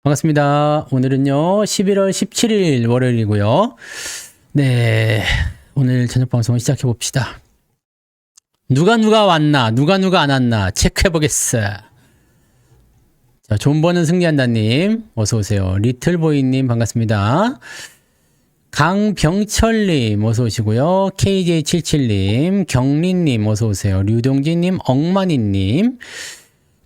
반갑습니다. 오늘은요, 11월 17일 월요일이고요. 네, 오늘 저녁 방송을 시작해 봅시다. 누가 왔나, 누가 안 왔나 체크해 보겠어. 자, 돈 버는 승리한다님, 어서 오세요. 리틀보이님 반갑습니다. 강병철님 어서 오시고요. KJ77님, 경린님 어서 오세요. 류동진님, 엉만이님.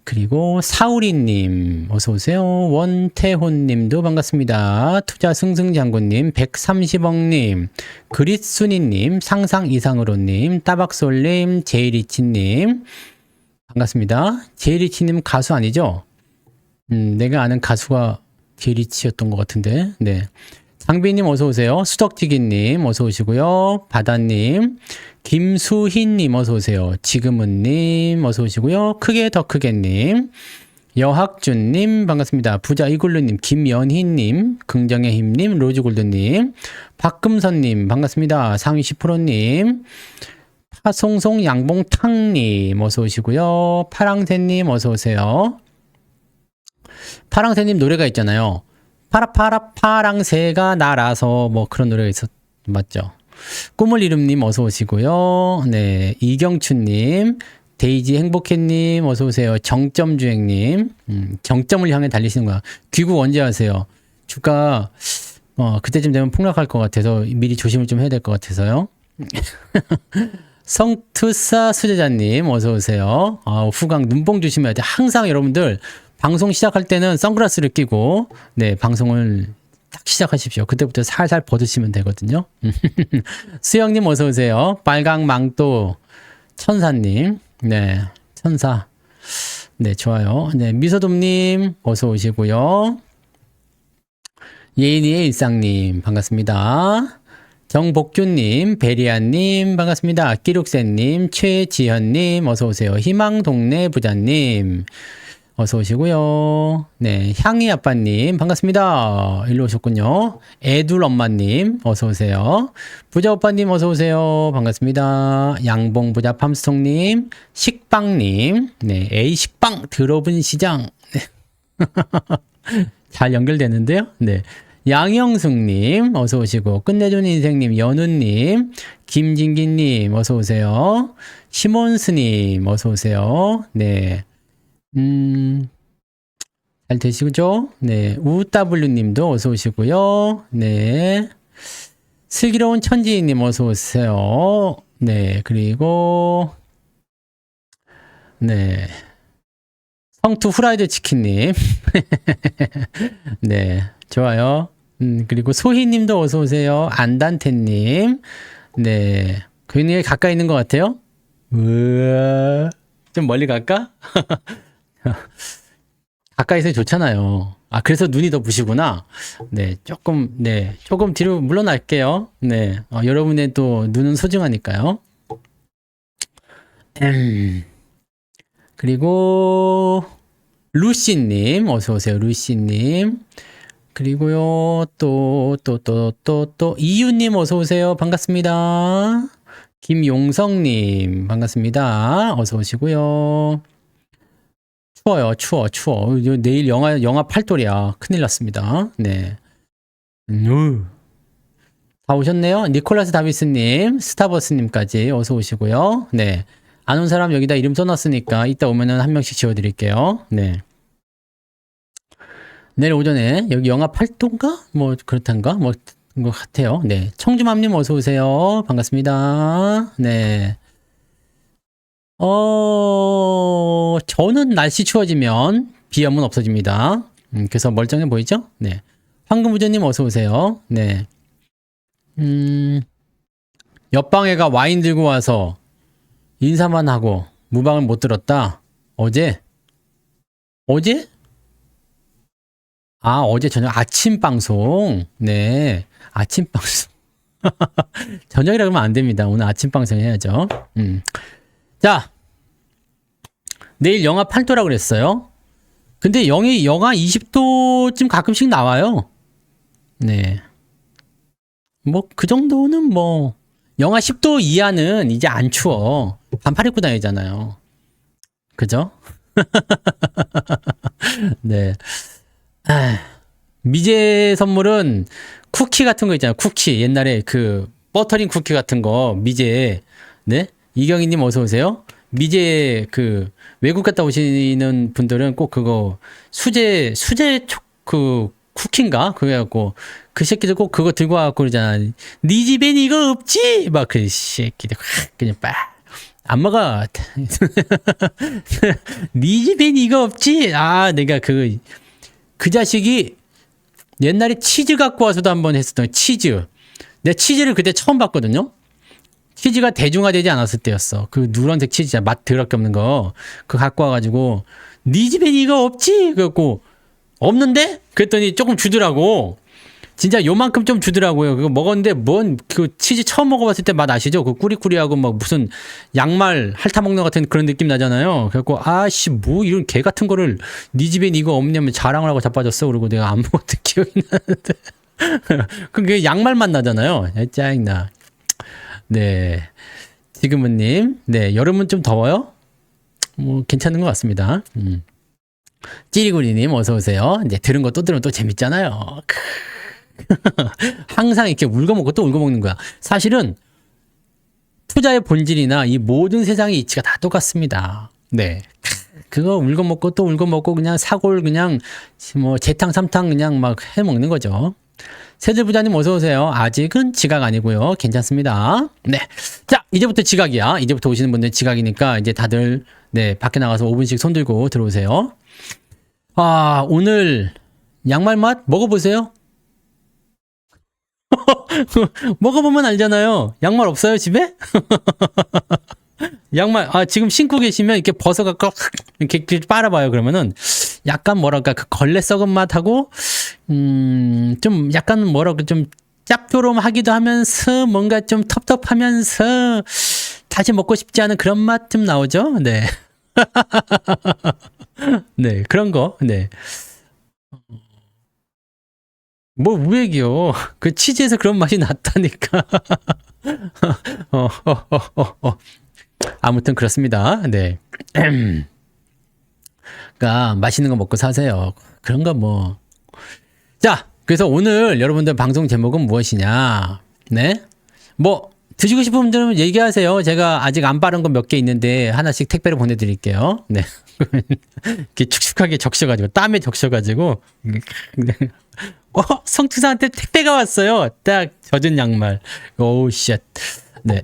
그리고 사우리님 어서 오세요. 원태혼님도 반갑습니다. 투자 승승장군님, 130억님, 그릿순이님, 상상 이상으로님, 따박솔님, 제이리치님 반갑습니다. 제이리치님 가수 아니죠? 내가 아는 가수가 제이리치였던 것 같은데. 네. 장비님 어서 오세요. 수덕지기님 어서 오시고요. 바다님, 김수희님 어서 오세요. 지금은님 어서 오시고요. 크게 더 크게님, 여학준님 반갑습니다. 부자 이글루님, 김연희님, 긍정의 힘님, 로즈골드님, 박금선님 반갑습니다. 상위 10%님, 파송송 양봉탕님 어서 오시고요. 파랑새님 어서 오세요. 파랑새님 노래가 있잖아요. 파랑새가 날아서 뭐 그런 노래가 맞죠? 꿈을 이름님 어서 오시고요. 네, 이경춘님, 데이지 행복해님 어서 오세요. 정점주행님, 정점을 향해 달리시는 거야. 귀국 언제 하세요? 주가 그때쯤 되면 폭락할 것 같아서 미리 조심을 좀 해야 될 것 같아서요. 성투사 수제자님 어서 오세요. 후광 눈뽕 조심해야 돼. 항상 여러분들 방송 시작할 때는 선글라스를 끼고 네 방송을 딱 시작하십시오. 그때부터 살살 벗으시면 되거든요. 수영님 어서 오세요. 빨강망토 천사님, 네 천사, 네 좋아요. 네 미소돔님 어서 오시고요. 예인이의 일상님 반갑습니다. 정복규님, 베리아님 반갑습니다. 끼룩새님, 최지현님 어서 오세요. 희망동네 부자님 어서 오시고요. 네, 향이 아빠님 반갑습니다. 일로 오셨군요. 애둘 엄마님 어서 오세요. 부자 오빠님 어서 오세요. 반갑습니다. 양봉 부자 팜스통님, 식빵님, 네, A 식빵 들어본 시장. 네. 잘 연결되는데요. 네. 양영숙님 어서 오시고, 끝내준 인생님, 연우님, 김진기님 어서 오세요. 시몬스님 어서 오세요. 네. 잘 되시죠? 네. 우W님도 어서 오시고요. 네. 슬기로운 천지님 어서 오세요. 네. 그리고 네. 성투 후라이드 치킨님. 네. 좋아요. 그리고 소희님도 어서 오세요. 안단태님. 네. 괜히 가까이 있는 것 같아요. 우와. 좀 멀리 갈까? 가까이서 좋잖아요. 그래서 눈이 더 부시구나. 네, 조금 뒤로 물러날게요. 네, 여러분의 또 눈은 소중하니까요. 그리고 루시님 어서 오세요. 루시님. 그리고요 또 이유님 어서 오세요. 반갑습니다. 김용성님 반갑습니다. 어서 오시고요. 추워. 내일 영하 8도야. 큰일 났습니다. 네. 다 오셨네요. 니콜라스 다비스님, 스타버스님까지 어서 오시고요. 네. 안 온 사람 여기다 이름 써놨으니까 이따 오면은 한 명씩 지워드릴게요. 네. 내일 오전에 여기 영하 8도인가? 뭐 그렇단가? 뭐 것 같아요. 네. 청주맘님 어서 오세요. 반갑습니다. 네. 저는 날씨 추워지면 비염은 없어집니다. 그래서 멀쩡해 보이죠? 네. 황금부자님 어서 오세요. 네. 옆방에가 와인 들고 와서 인사만 하고 무방을 못 들었다. 어제? 어제 저녁 아침 방송. 네. 아침 방송. 저녁이라 그러면 안 됩니다. 오늘 아침 방송 해야죠. 자, 내일 영하 8도라고 그랬어요. 근데 영하 20도쯤 가끔씩 나와요. 네. 뭐, 그 정도는 뭐, 영하 10도 이하는 이제 안 추워. 반팔 입고 다니잖아요. 그죠? 네. 미제 선물은 쿠키 같은 거 있잖아요. 쿠키. 옛날에 그 버터링 쿠키 같은 거 미제. 네? 이경희님 어서 오세요. 미제 그 외국 갔다 오시는 분들은 꼭 그거 그 쿠키인가? 그래갖고 그 새끼들 꼭 그거 들고 와갖고 그러잖아. 네 집엔 이거 없지? 막 그 새끼들 그냥 안 먹어. 네 집엔 이거 없지? 아, 내가 그 자식이 옛날에 치즈 갖고 와서도 한번 했었던 치즈. 내가 치즈를 그때 처음 봤거든요. 치즈가 대중화되지 않았을 때였어. 그 누런색 치즈야. 맛 더럽게 없는 거. 그거 갖고 와가지고 네 집엔 이거 없지? 그래갖고 없는데? 그랬더니 조금 주더라고. 진짜 요만큼 좀 주더라고요. 그거 먹었는데 뭔 그 치즈 처음 먹어봤을 때 맛 아시죠? 그 꾸리꾸리하고 막 무슨 양말 핥아 먹는 것 같은 그런 느낌 나잖아요. 그래갖고 아씨 뭐 이런 개 같은 거를 네 집엔 이거 없냐면 자랑을 하고 자빠졌어. 그리고 내가 안 먹었던 기억이 나는데 그게 양말 맛 나잖아요. 짜증나. 네. 지금은님, 네 여름은 좀 더워요? 뭐 괜찮은 것 같습니다. 찌리구리님 어서 오세요. 이제 들은 거 또 들으면 또 재밌잖아요. 항상 이렇게 울고먹고 또 울고먹는 거야. 사실은 투자의 본질이나 이 모든 세상의 이치가 다 똑같습니다. 네. 그거 울고먹고 또 울고먹고 그냥 사골 그냥 뭐 재탕 삼탕 그냥 막 해먹는 거죠. 세들부자님 어서 오세요. 아직은 지각 아니고요. 괜찮습니다. 네. 자, 이제부터 지각이야. 이제부터 오시는 분들 지각이니까 이제 다들 네 밖에 나가서 5분씩 손 들고 들어오세요. 아, 오늘 양말 맛 먹어보세요. 먹어보면 알잖아요. 양말 없어요, 집에? 양말, 지금 신고 계시면 이렇게 벗어갖고 이렇게 빨아봐요. 그러면은 약간 뭐랄까, 그 걸레 썩은 맛하고, 좀 약간 뭐랄까, 좀 짭조름하기도 하면서 뭔가 좀 텁텁하면서 다시 먹고 싶지 않은 그런 맛 좀 나오죠? 네. 네, 그런 거, 네. 뭐 우액이요. 그 치즈에서 그런 맛이 났다니까. 아무튼 그렇습니다. 네. 그러니까 맛있는 거 먹고 사세요. 그런 거 뭐. 자, 그래서 오늘 여러분들 방송 제목은 무엇이냐? 네. 뭐 드시고 싶은 분들은 얘기하세요. 제가 아직 안 빠른 거 몇 개 있는데 하나씩 택배로 보내드릴게요. 네. 이렇게 축축하게 적셔가지고 땀에 적셔가지고. 성투사한테 택배가 왔어요. 딱 젖은 양말. 오우 쉣. 네.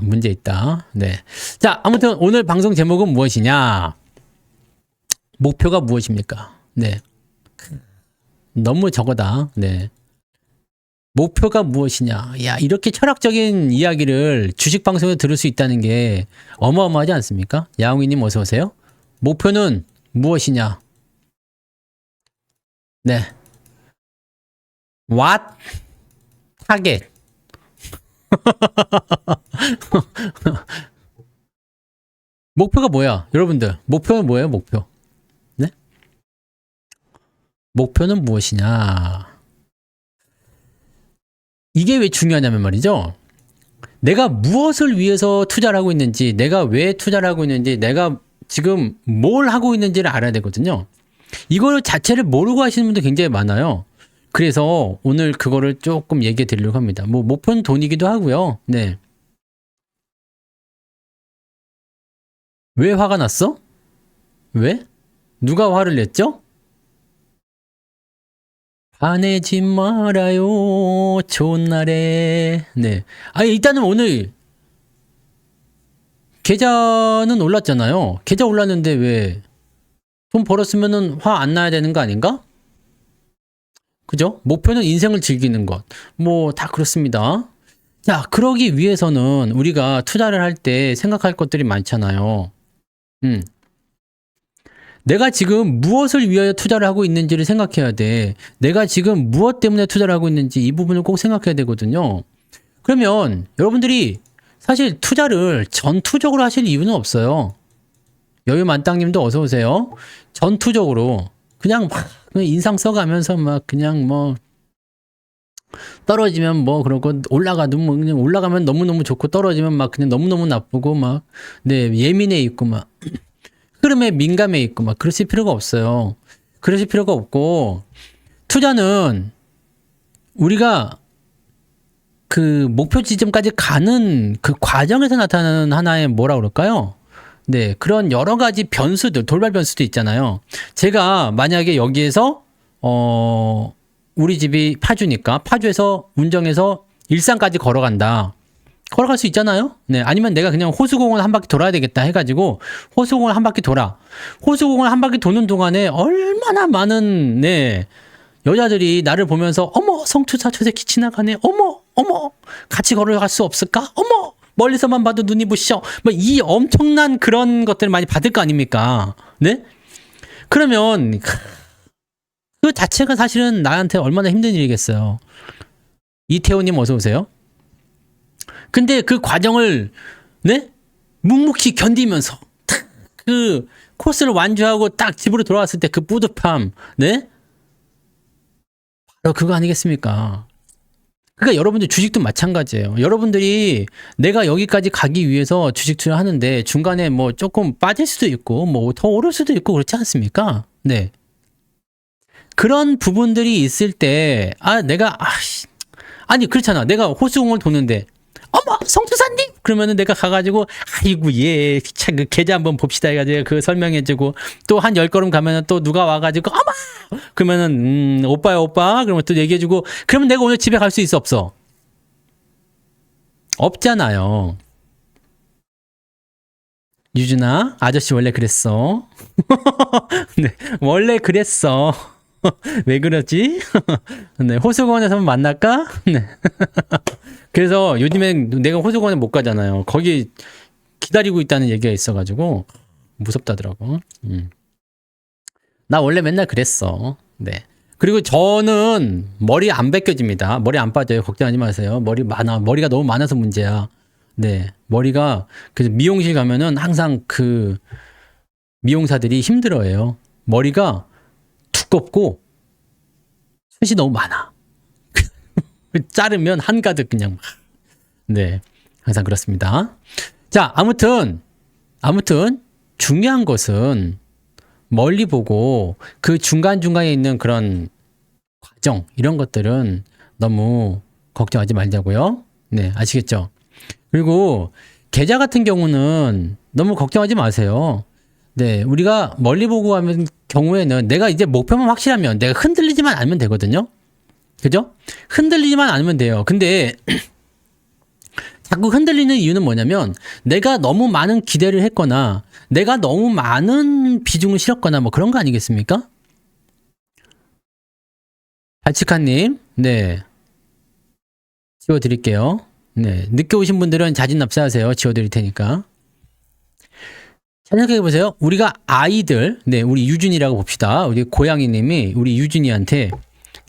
문제 있다. 네. 자, 아무튼 오늘 방송 제목은 무엇이냐? 목표가 무엇입니까? 네. 너무 적어다. 네. 목표가 무엇이냐? 야, 이렇게 철학적인 이야기를 주식 방송에 들을 수 있다는 게 어마어마하지 않습니까? 야옹이님 어서 오세요. 목표는 무엇이냐? 네. What? 타겟. 목표가 뭐야? 여러분들, 목표는 뭐예요? 목표. 네? 목표는 무엇이냐? 이게 왜 중요하냐면 말이죠. 내가 무엇을 위해서 투자를 하고 있는지, 내가 왜 투자를 하고 있는지, 내가 지금 뭘 하고 있는지를 알아야 되거든요. 이걸 자체를 모르고 하시는 분들 굉장히 많아요. 그래서 오늘 그거를 조금 얘기해 드리려고 합니다. 뭐 목표는 돈이기도 하고요. 네. 왜 화가 났어? 왜? 누가 화를 냈죠? 화내지 말아요. 좋은 날에. 네. 일단은 오늘 계좌는 올랐잖아요. 계좌 올랐는데 왜 돈 벌었으면은 화 안 나야 되는 거 아닌가? 그죠? 목표는 인생을 즐기는 것. 뭐 다 그렇습니다. 자, 그러기 위해서는 우리가 투자를 할 때 생각할 것들이 많잖아요. 내가 지금 무엇을 위하여 투자를 하고 있는지를 생각해야 돼. 내가 지금 무엇 때문에 투자를 하고 있는지 이 부분을 꼭 생각해야 되거든요. 그러면 여러분들이 사실 투자를 전투적으로 하실 이유는 없어요. 여유만땅님도 어서 오세요. 전투적으로 그냥 막 인상 써가면서 막 그냥 뭐 떨어지면 뭐 그러고 올라가도 뭐 그냥 올라가면 너무너무 좋고 떨어지면 막 그냥 너무너무 나쁘고 막 네, 예민해 있고 막 흐름에 민감해 있고 막 그러실 필요가 없어요. 그러실 필요가 없고, 투자는 우리가 그 목표 지점까지 가는 그 과정에서 나타나는 하나의 뭐라 그럴까요? 네, 그런 여러 가지 변수들, 돌발 변수도 있잖아요. 제가 만약에 여기에서 우리 집이 파주니까 파주에서 운정에서 일산까지 걸어간다. 걸어갈 수 있잖아요. 네, 아니면 내가 그냥 호수공원 한 바퀴 돌아야 되겠다 해가지고 호수공원 한 바퀴 돌아. 호수공원 한 바퀴 도는 동안에 얼마나 많은 네 여자들이 나를 보면서 어머 성투사 저 새끼 지나가네. 어머 같이 걸어갈 수 없을까? 어머 멀리서만 봐도 눈이 부셔. 뭐 이 엄청난 그런 것들을 많이 받을 거 아닙니까? 네? 그러면 그 자체가 사실은 나한테 얼마나 힘든 일이겠어요. 이태호님 어서 오세요. 근데 그 과정을 네? 묵묵히 견디면서 딱 그 코스를 완주하고 딱 집으로 돌아왔을 때 그 뿌듯함, 네? 바로 그거 아니겠습니까? 그러니까 여러분들 주식도 마찬가지예요. 여러분들이 내가 여기까지 가기 위해서 주식 투자를 하는데 중간에 뭐 조금 빠질 수도 있고 뭐 더 오를 수도 있고 그렇지 않습니까? 네. 그런 부분들이 있을 때 아니 그렇잖아. 내가 호수공을 도는데 어머 성투사님 그러면은 내가 가가지고 아이고 참 그 계좌 한번 봅시다 해가지고 그 설명해주고 또 한 10걸음 가면은 또 누가 와가지고 어머 그러면은 오빠야 오빠 그러면 또 얘기해주고 그러면 내가 오늘 집에 갈 수 있어 없어? 없잖아요. 유준아 아저씨 원래 그랬어. 네 원래 그랬어. 왜 그러지? 네 호수공원에서 한번 만날까? 네. 그래서 요즘엔 내가 호수공원에 못 가잖아요. 거기 기다리고 있다는 얘기가 있어가지고 무섭다더라고. 나 원래 맨날 그랬어. 네. 그리고 저는 머리 안 벗겨집니다. 머리 안 빠져요. 걱정하지 마세요. 머리가 너무 많아서 문제야. 네. 머리가 그래서 미용실 가면은 항상 그 미용사들이 힘들어해요. 머리가 두껍고 숱이 너무 많아. 자르면 한가득 그냥 네 항상 그렇습니다. 자 아무튼 중요한 것은 멀리 보고 그 중간중간에 있는 그런 과정 이런 것들은 너무 걱정하지 말자고요. 네 아시겠죠? 그리고 계좌 같은 경우는 너무 걱정하지 마세요. 네 우리가 멀리 보고 하는 경우에는 내가 이제 목표만 확실하면 내가 흔들리지만 않으면 되거든요. 그죠? 흔들리지만 않으면 돼요. 근데 자꾸 흔들리는 이유는 뭐냐면 내가 너무 많은 기대를 했거나 내가 너무 많은 비중을 실었거나 뭐 그런 거 아니겠습니까? 발치카님 네 지워드릴게요. 네 늦게 오신 분들은 자진 납세하세요. 지워드릴 테니까. 생각해보세요. 우리가 아이들 네 우리 유준이라고 봅시다. 우리 고양이님이 우리 유준이한테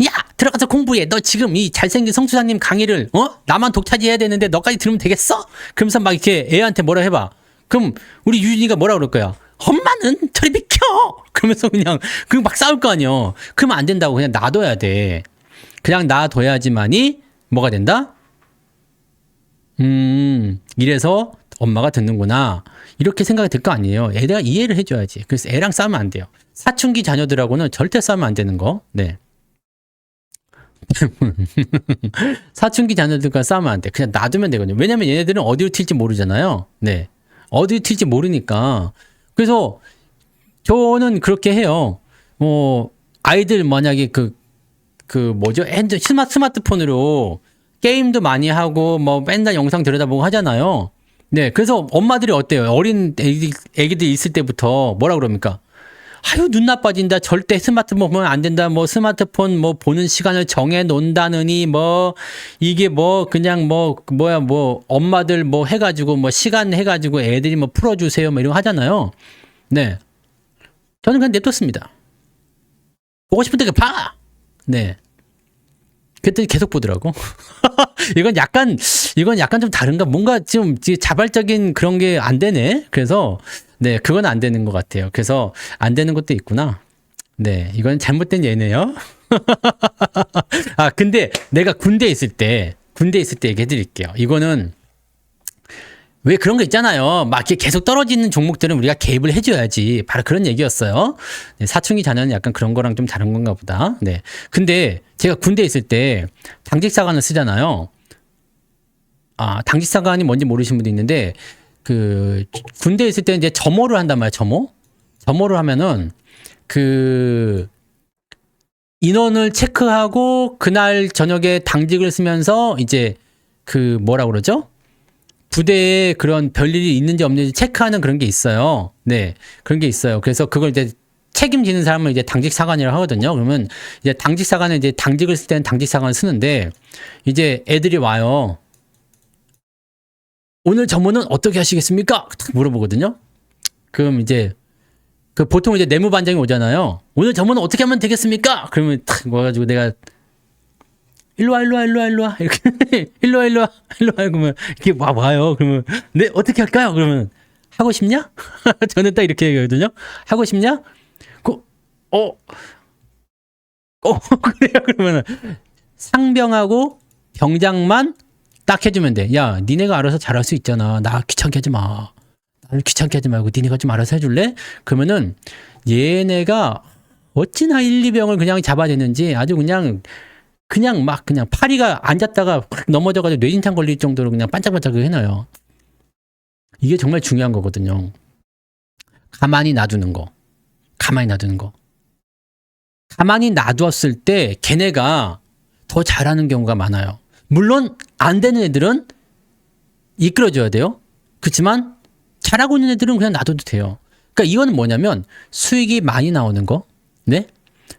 야 들어가서 공부해. 너 지금 이 잘생긴 성투사님 강의를 나만 독차지해야 되는데 너까지 들으면 되겠어? 그러면서 막 이렇게 애한테 뭐라 해봐. 그럼 우리 유진이가 뭐라 그럴 거야? 엄마는 저리 비켜. 그러면서 그냥 막 싸울 거 아니야. 그러면 안 된다고 그냥 놔둬야 돼. 그냥 놔둬야지만이 뭐가 된다? 이래서 엄마가 듣는구나. 이렇게 생각이 들 거 아니에요. 애가 이해를 해줘야지. 그래서 애랑 싸우면 안 돼요. 사춘기 자녀들하고는 절대 싸우면 안 되는 거. 네. 사춘기 자녀들과 싸우면 안 돼. 그냥 놔두면 되거든요. 왜냐면 얘네들은 어디로 튈지 모르잖아요. 네. 어디로 튈지 모르니까. 그래서 저는 그렇게 해요. 아이들 만약에 뭐죠? 스마트폰으로 게임도 많이 하고 뭐 맨날 영상 들여다보고 하잖아요. 네. 그래서 엄마들이 어때요? 어린 애기들 있을 때부터 뭐라 그럽니까? 아유 눈 나빠진다. 절대 스마트폰 보면 안 된다. 뭐 스마트폰 뭐 보는 시간을 정해 놓는다느니 뭐 이게 뭐 그냥 뭐 엄마들 뭐 해가지고 뭐 시간 해가지고 애들이 뭐 풀어주세요 뭐 이런 거 하잖아요. 네, 저는 그냥 냅뒀습니다. 보고 싶은 때 봐. 네. 그랬더니 계속 보더라고. 이건 약간 좀 다른가? 뭔가 좀 자발적인 그런 게 안 되네. 그래서 네, 그건 안 되는 것 같아요. 그래서 안 되는 것도 있구나. 네, 이건 잘못된 예네요. 근데 내가 군대에 있을 때 얘기해 드릴게요. 이거는 왜 그런 거 있잖아요. 막 이렇게 계속 떨어지는 종목들은 우리가 개입을 해줘야지. 바로 그런 얘기였어요. 네, 사춘기 자녀는 약간 그런 거랑 좀 다른 건가 보다. 네. 근데 제가 군대에 있을 때 당직사관을 쓰잖아요. 아, 당직사관이 뭔지 모르시는 분도 있는데, 그, 군대에 있을 때 이제 점호를 한단 말이에요, 점호. 점호를 하면은, 그, 인원을 체크하고, 그날 저녁에 당직을 쓰면서, 이제, 그, 뭐라 그러죠? 부대에 그런 별일이 있는지 없는지 체크하는 그런 게 있어요. 네. 그런 게 있어요. 그래서 그걸 이제 책임지는 사람을 이제 당직사관이라고 하거든요. 그러면 이제 당직사관은 이제 당직을 쓸 때는 당직사관을 쓰는데, 이제 애들이 와요. 오늘 점호는 어떻게 하시겠습니까? 탁 물어보거든요. 그럼 이제 그 보통 이제 내무반장이 오잖아요. 오늘 점호는 어떻게 하면 되겠습니까? 그러면 탁 와가지고 내가 일로 와 이렇게 일로 와 그러면 이렇게 와요. 그러면 네 어떻게 할까요? 그러면 하고 싶냐? 저는 딱 이렇게 얘기하거든요. 하고 싶냐? 그래요. 그러면 상병하고 병장만 딱 해주면 돼. 야, 니네가 알아서 잘할 수 있잖아. 나 귀찮게 하지 마. 나를 귀찮게 하지 말고 니네가 좀 알아서 해줄래? 그러면은 얘네가 어찌나 1, 2병을 그냥 잡아내는지 아주 그냥 막 그냥 파리가 앉았다가 확 넘어져가지고 뇌진탕 걸릴 정도로 그냥 반짝반짝 해놔요. 이게 정말 중요한 거거든요. 가만히 놔두는 거. 가만히 놔두는 거. 가만히 놔두었을 때 걔네가 더 잘하는 경우가 많아요. 물론 안 되는 애들은 이끌어줘야 돼요. 그렇지만 잘하고 있는 애들은 그냥 놔둬도 돼요. 그러니까 이거는 뭐냐면 수익이 많이 나오는 거. 네?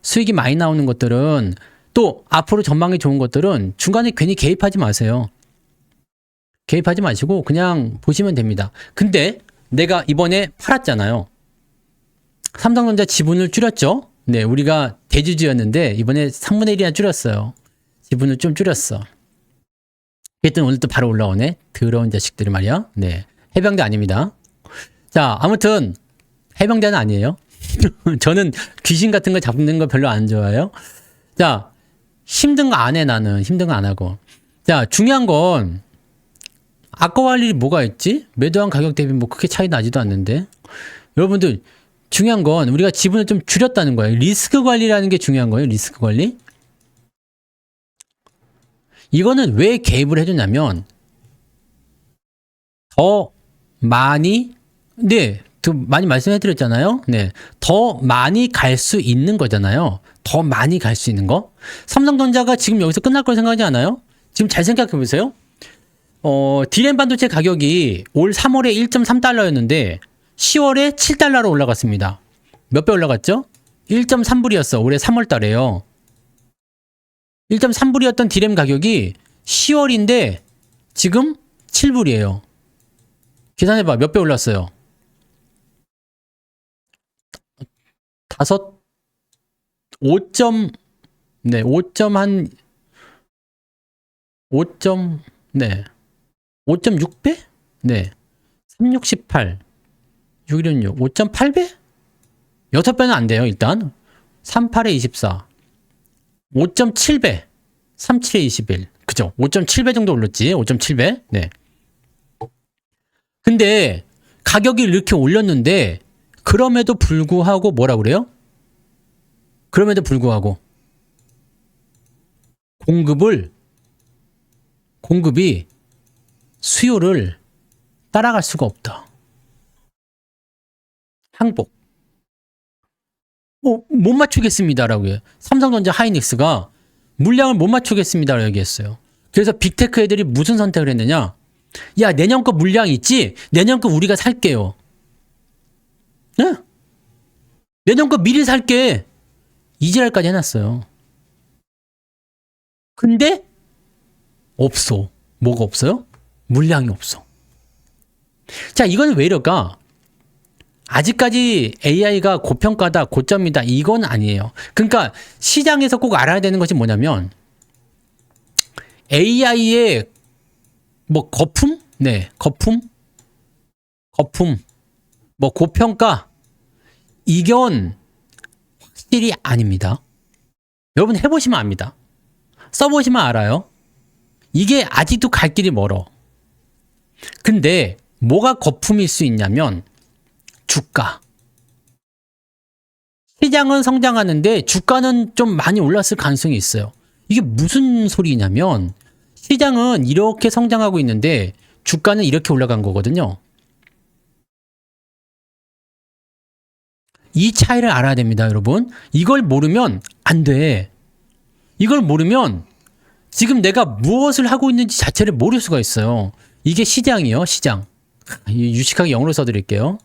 수익이 많이 나오는 것들은 또 앞으로 전망이 좋은 것들은 중간에 괜히 개입하지 마세요. 개입하지 마시고 그냥 보시면 됩니다. 근데 내가 이번에 팔았잖아요. 삼성전자 지분을 줄였죠. 네, 우리가 대주주였는데 이번에 3분의 1이나 줄였어요. 지분을 좀 줄였어. 그랬더니 오늘 또 바로 올라오네. 더러운 자식들이 말이야. 네, 해병대 아닙니다. 자, 아무튼 해병대는 아니에요. 저는 귀신 같은 거 잡는 거 별로 안 좋아해요. 자, 힘든 거 안 해, 나는. 힘든 거 안 하고. 자, 중요한 건 아까워할 일이 뭐가 있지? 매도한 가격 대비 뭐 크게 차이 나지도 않는데. 여러분들 중요한 건 우리가 지분을 좀 줄였다는 거예요. 리스크 관리라는 게 중요한 거예요. 리스크 관리. 이거는 왜 개입을 해주냐면 더 많이 네, 더 많이 말씀해드렸잖아요. 네, 더 많이 갈 수 있는 거잖아요. 더 많이 갈 수 있는 거. 삼성전자가 지금 여기서 끝날 걸 생각하지 않아요? 지금 잘 생각해 보세요. 디램 반도체 가격이 올 3월에 1.3달러였는데 10월에 7달러로 올라갔습니다. 몇 배 올라갔죠? 1.3불이었어. 올해 3월 달에요. 1.3불이었던 디램 가격이 10월인데 지금 7불이에요. 계산해봐. 몇 배 올랐어요? 5.6배? 네. 368, 616, 5.8배? 6배는 안 돼요, 일단. 38에 24, 5.7배, 37에 21. 그죠? 5.7배 정도 올랐지, 5.7배. 네. 근데 가격이 이렇게 올렸는데, 그럼에도 불구하고 뭐라 그래요? 그럼에도 불구하고 공급이 수요를 따라갈 수가 없다. 항복. 못 맞추겠습니다라고 해요. 삼성전자 하이닉스가 물량을 못 맞추겠습니다라고 얘기했어요. 그래서 빅테크 애들이 무슨 선택을 했느냐? 야, 내년 거 물량 있지? 내년 거 우리가 살게요. 네? 내년 거 미리 살게. 이지랄까지 해놨어요. 근데 없어. 뭐가 없어요? 물량이 없어. 자, 이건 왜 이럴까? 아직까지 AI가 고평가다, 고점이다, 이건 아니에요. 그러니까 시장에서 꼭 알아야 되는 것이 뭐냐면 AI의 뭐 거품? 네, 거품, 뭐 고평가, 이건 확실히 아닙니다. 여러분 해보시면 압니다. 써보시면 알아요. 이게 아직도 갈 길이 멀어. 근데 뭐가 거품일 수 있냐면 주가. 시장은 성장하는데 주가는 좀 많이 올랐을 가능성이 있어요. 이게 무슨 소리냐면 시장은 이렇게 성장하고 있는데 주가는 이렇게 올라간 거거든요. 이 차이를 알아야 됩니다, 여러분. 이걸 모르면 안 돼. 이걸 모르면 지금 내가 무엇을 하고 있는지 자체를 모를 수가 있어요. 이게 시장이요, 시장. 유식하게 영어로 써드릴게요.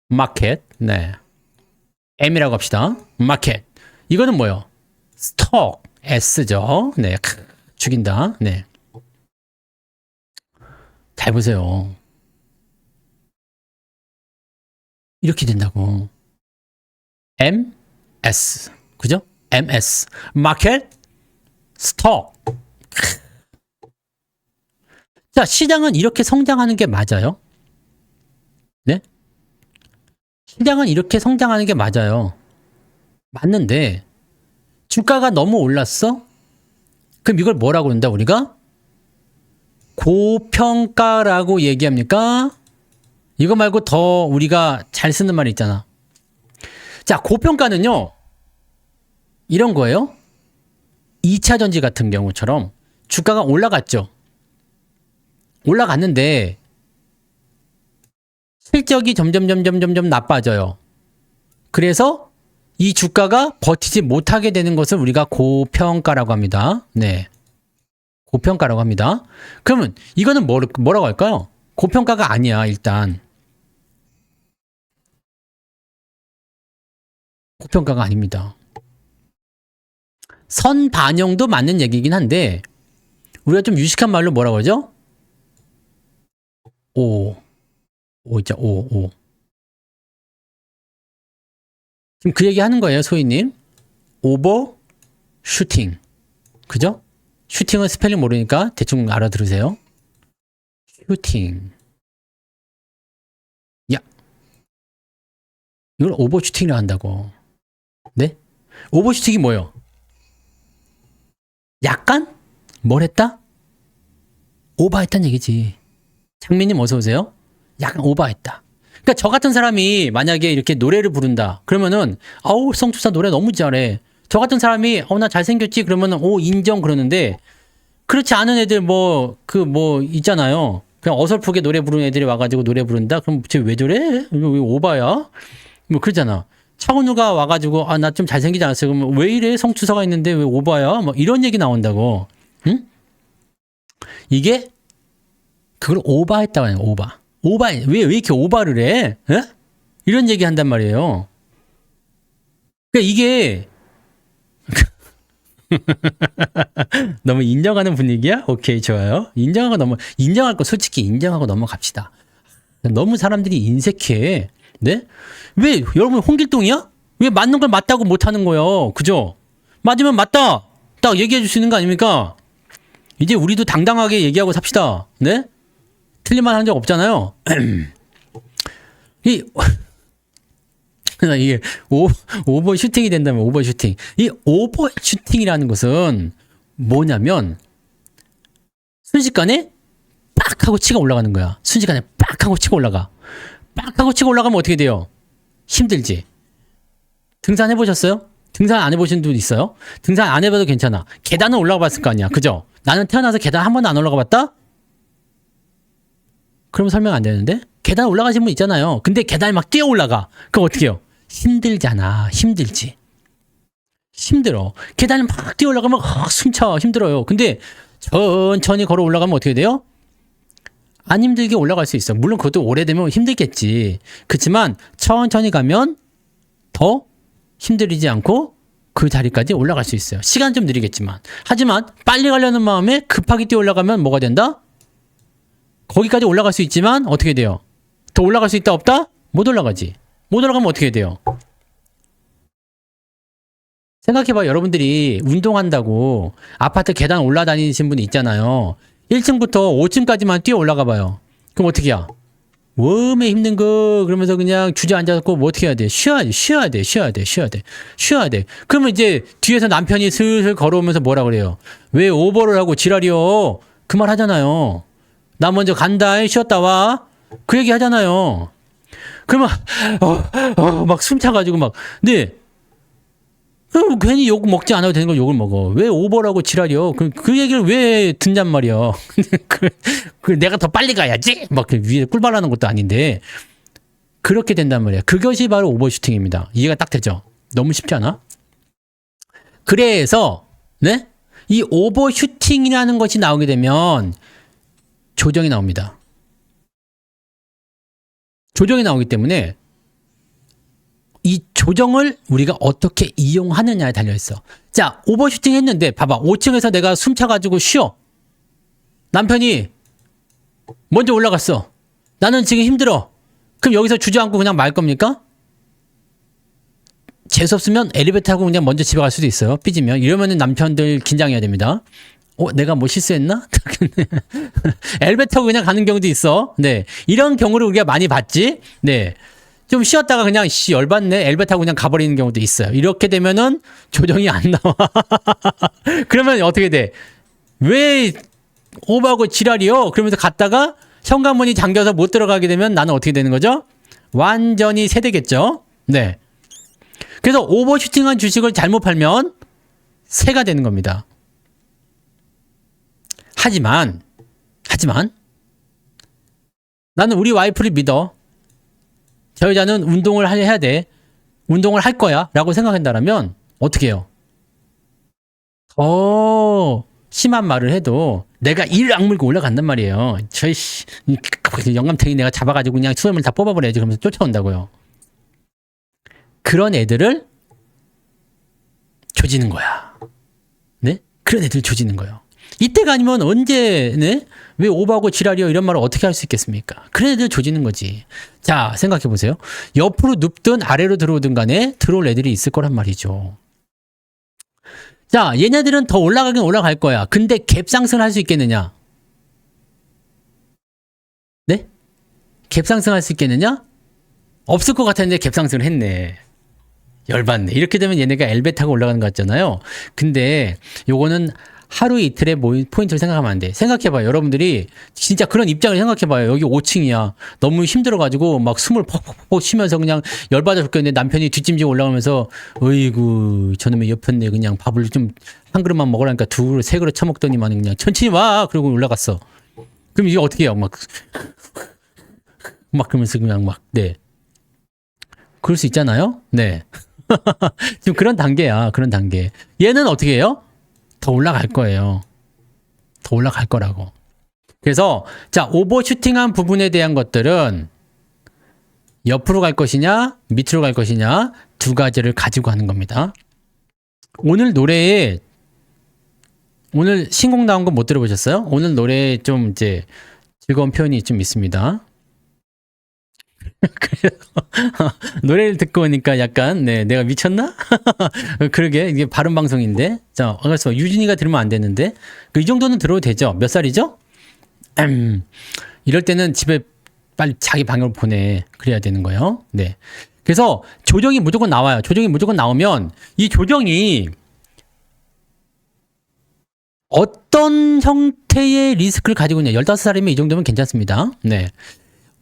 마켓, 네. M이라고 합시다. 마켓. 이거는 뭐요? 스톡, S죠. 네, 죽인다. 네. 잘 보세요. 이렇게 된다고. MS. 그죠? MS. 마켓, 스톡. 자, 시장은 이렇게 성장하는 게 맞아요? 네? 시장은 이렇게 성장하는 게 맞아요. 맞는데, 주가가 너무 올랐어? 그럼 이걸 뭐라고 그런다, 우리가? 고평가라고 얘기합니까? 이거 말고 더 우리가 잘 쓰는 말이 있잖아. 자, 고평가는요, 이런 거예요. 2차 전지 같은 경우처럼 주가가 올라갔죠. 올라갔는데, 실적이 점점 나빠져요. 그래서 이 주가가 버티지 못하게 되는 것을 우리가 고평가라고 합니다. 네. 고평가라고 합니다. 그러면 이거는 뭐라고 할까요? 고평가가 아니야, 일단. 고평가가 아닙니다. 선반영도 맞는 얘기긴 한데 우리가 좀 유식한 말로 뭐라고 하죠? 있죠. 지금 그 얘기 하는 거예요, 소희님. 오버 슈팅. 그죠? 슈팅은 스펠링 모르니까 대충 알아들으세요. 슈팅. 야. 이걸 오버 슈팅이라 한다고. 네? 오버 슈팅이 뭐예요? 약간? 뭘 했다? 오버했다는 얘기지. 장민님 어서 오세요. 약간 오버했다. 그러니까 저 같은 사람이 만약에 이렇게 노래를 부른다. 그러면은 아우 성투사 노래 너무 잘해. 저 같은 사람이 나 잘생겼지 그러면은 인정 그러는데 그렇지 않은 애들 있잖아요. 그냥 어설프게 노래 부르는 애들이 와가지고 노래 부른다. 그럼 쟤 왜 저래? 왜 오바야? 뭐 그러잖아. 차은우가 와가지고 나 좀 잘생기지 않았어요. 그러면 왜 이래? 성투사가 있는데 왜 오바야? 뭐 이런 얘기 나온다고. 응? 이게 그걸 오바했다고 해요. 오바. 왜 이렇게 오바를 해? 에? 이런 얘기 한단 말이에요. 그러니까 이게 너무 인정하는 분위기야? 오케이, 좋아요. 인정할 거 솔직히 인정하고 넘어갑시다. 너무 사람들이 인색해. 네? 왜 여러분 홍길동이야? 왜 맞는 걸 맞다고 못하는 거예요? 그죠? 맞으면 맞다. 딱 얘기해 줄 수 있는 거 아닙니까? 이제 우리도 당당하게 얘기하고 삽시다. 네? 틀린 말 한 적 없잖아요. 이게 오버 슈팅이 된다면 오버 슈팅. 이 오버 슈팅이라는 것은 뭐냐면 순식간에 빡 하고 치가 올라가는 거야. 순식간에 빡 하고 치고 올라가. 빡 하고 치고 올라가면 어떻게 돼요? 힘들지. 등산 해보셨어요? 등산 안 해보신 분 있어요? 등산 안 해봐도 괜찮아. 계단은 올라가 봤을 거 아니야. 그죠? 나는 태어나서 계단 한 번도 안 올라가 봤다? 그러면 설명 안 되는데? 계단 올라가신 분 있잖아요. 근데 계단을 막 뛰어 올라가. 그럼 어떻게 해요? 힘들잖아. 힘들지. 힘들어. 계단을 막 뛰어 올라가면 숨차. 힘들어요. 근데 천천히 걸어 올라가면 어떻게 돼요? 안 힘들게 올라갈 수 있어. 물론 그것도 오래되면 힘들겠지. 그렇지만 천천히 가면 더 힘들이지 않고 그 자리까지 올라갈 수 있어요. 시간 좀 느리겠지만. 하지만 빨리 가려는 마음에 급하게 뛰어 올라가면 뭐가 된다? 거기까지 올라갈 수 있지만 어떻게 돼요? 더 올라갈 수 있다 없다? 못 올라가지. 못 올라가면 어떻게 돼요? 생각해봐. 여러분들이 운동한다고 아파트 계단 올라다니신 분이 있잖아요. 1층부터 5층까지만 뛰어 올라가 봐요. 그럼 어떻게 해야? 웜에 힘든 거 그러면서 그냥 주저앉아서 뭐 어떻게 해야 돼? 쉬어야 돼. 그러면 이제 뒤에서 남편이 슬슬 걸어오면서 뭐라 그래요? 왜 오버를 하고 지랄이요? 그 말 하잖아요. 나 먼저 간다. 쉬었다 와. 그 얘기 하잖아요. 그러면 막 숨차가지고 막 네. 괜히 욕 먹지 않아도 되는 걸 욕을 먹어. 왜 오버라고 지랄이요? 그 얘기를 왜 듣냔 말이야. 내가 더 빨리 가야지? 막 위에 꿀발하는 것도 아닌데. 그렇게 된단 말이야. 그것이 바로 오버슈팅입니다. 이해가 딱 되죠? 너무 쉽지 않아? 그래서, 네? 이 오버슈팅이라는 것이 나오게 되면 조정이 나옵니다. 조정이 나오기 때문에 이 조정을 우리가 어떻게 이용하느냐에 달려있어. 자, 오버슈팅 했는데 봐봐. 5층에서 내가 숨차가지고 쉬어. 남편이 먼저 올라갔어. 나는 지금 힘들어. 그럼 여기서 주저앉고 그냥 말 겁니까? 재수없으면 엘리베이터 타고 그냥 먼저 집에 갈 수도 있어요. 삐지면. 이러면은 남편들 긴장해야 됩니다. 내가 뭐 실수했나? 엘리베이터 타고 그냥 가는 경우도 있어. 네. 이런 경우를 우리가 많이 봤지? 네. 좀 쉬었다가 그냥 열받네. 엘리베이터 타고 그냥 가버리는 경우도 있어요. 이렇게 되면은 조정이 안 나와. 그러면 어떻게 돼? 왜 오버하고 지랄이요? 그러면서 갔다가 현관문이 잠겨서 못 들어가게 되면 나는 어떻게 되는 거죠? 완전히 세대겠죠? 네. 그래서 오버슈팅한 주식을 잘못 팔면 새가 되는 겁니다. 하지만 나는 우리 와이프를 믿어. 저 여자는 운동을 해야 돼. 운동을 할 거야. 라고 생각한다면 어떻게 해요? 더 심한 말을 해도 내가 이를 악물고 올라간단 말이에요. 영감탱이 내가 잡아가지고 그냥 수염을 다 뽑아버려야지. 그러면서 쫓아온다고요. 그런 애들을 조지는 거야. 네? 그런 애들 조지는 거예요. 이때가 아니면 언제, 네? 왜 오버하고 지랄이요? 이런 말을 어떻게 할 수 있겠습니까? 그런 애들 조지는 거지. 자, 생각해 보세요. 옆으로 눕든 아래로 들어오든 간에 들어올 애들이 있을 거란 말이죠. 자, 얘네들은 더 올라가긴 올라갈 거야. 근데 갭 상승을 할 수 있겠느냐? 네? 갭 상승할 수 있겠느냐? 없을 것 같았는데 갭 상승을 했네. 열받네. 이렇게 되면 얘네가 엘베 타고 올라가는 것 같잖아요. 근데 요거는 하루 이틀의 포인트를 생각하면 안 돼. 생각해봐요. 여러분들이 진짜 그런 입장을 생각해봐요. 여기 5층이야. 너무 힘들어가지고 막 숨을 퍽퍽퍽 쉬면서 그냥 열받아 죽겠는데 남편이 뒷짐지고 올라가면서 어이구 저놈의 옆였네. 그냥 밥을 좀 한 그릇만 먹으라니까 두 그릇 세 그릇 처먹더니만 그냥 천천히 와. 그러고 올라갔어. 그럼 이게 어떻게 해요? 막 그러면서 그냥 네. 그럴 수 있잖아요? 네. 지금 그런 단계야. 그런 단계. 얘는 어떻게 해요? 더 올라갈 거예요. 더 올라갈 거라고. 그래서 자, 오버슈팅한 부분에 대한 것들은 옆으로 갈 것이냐, 밑으로 갈 것이냐 두 가지를 가지고 하는 겁니다. 오늘 신곡 나온 거 못 들어보셨어요? 오늘 노래에 좀 이제 즐거운 표현이 좀 있습니다. 그래서 노래를 듣고 오니까 약간 내가 미쳤나? 그러게 이게 발음 방송인데 자 그래서 유진이가 들으면 안 되는데 이 정도는 들어도 되죠? 몇 살이죠? 이럴 때는 집에 빨리 자기 방으로 보내 그래야 되는 거예요. 네. 그래서 조정이 무조건 나와요. 조정이 무조건 나오면 이 조정이 어떤 형태의 리스크를 가지고 있냐 15살이면 이 정도면 괜찮습니다. 네.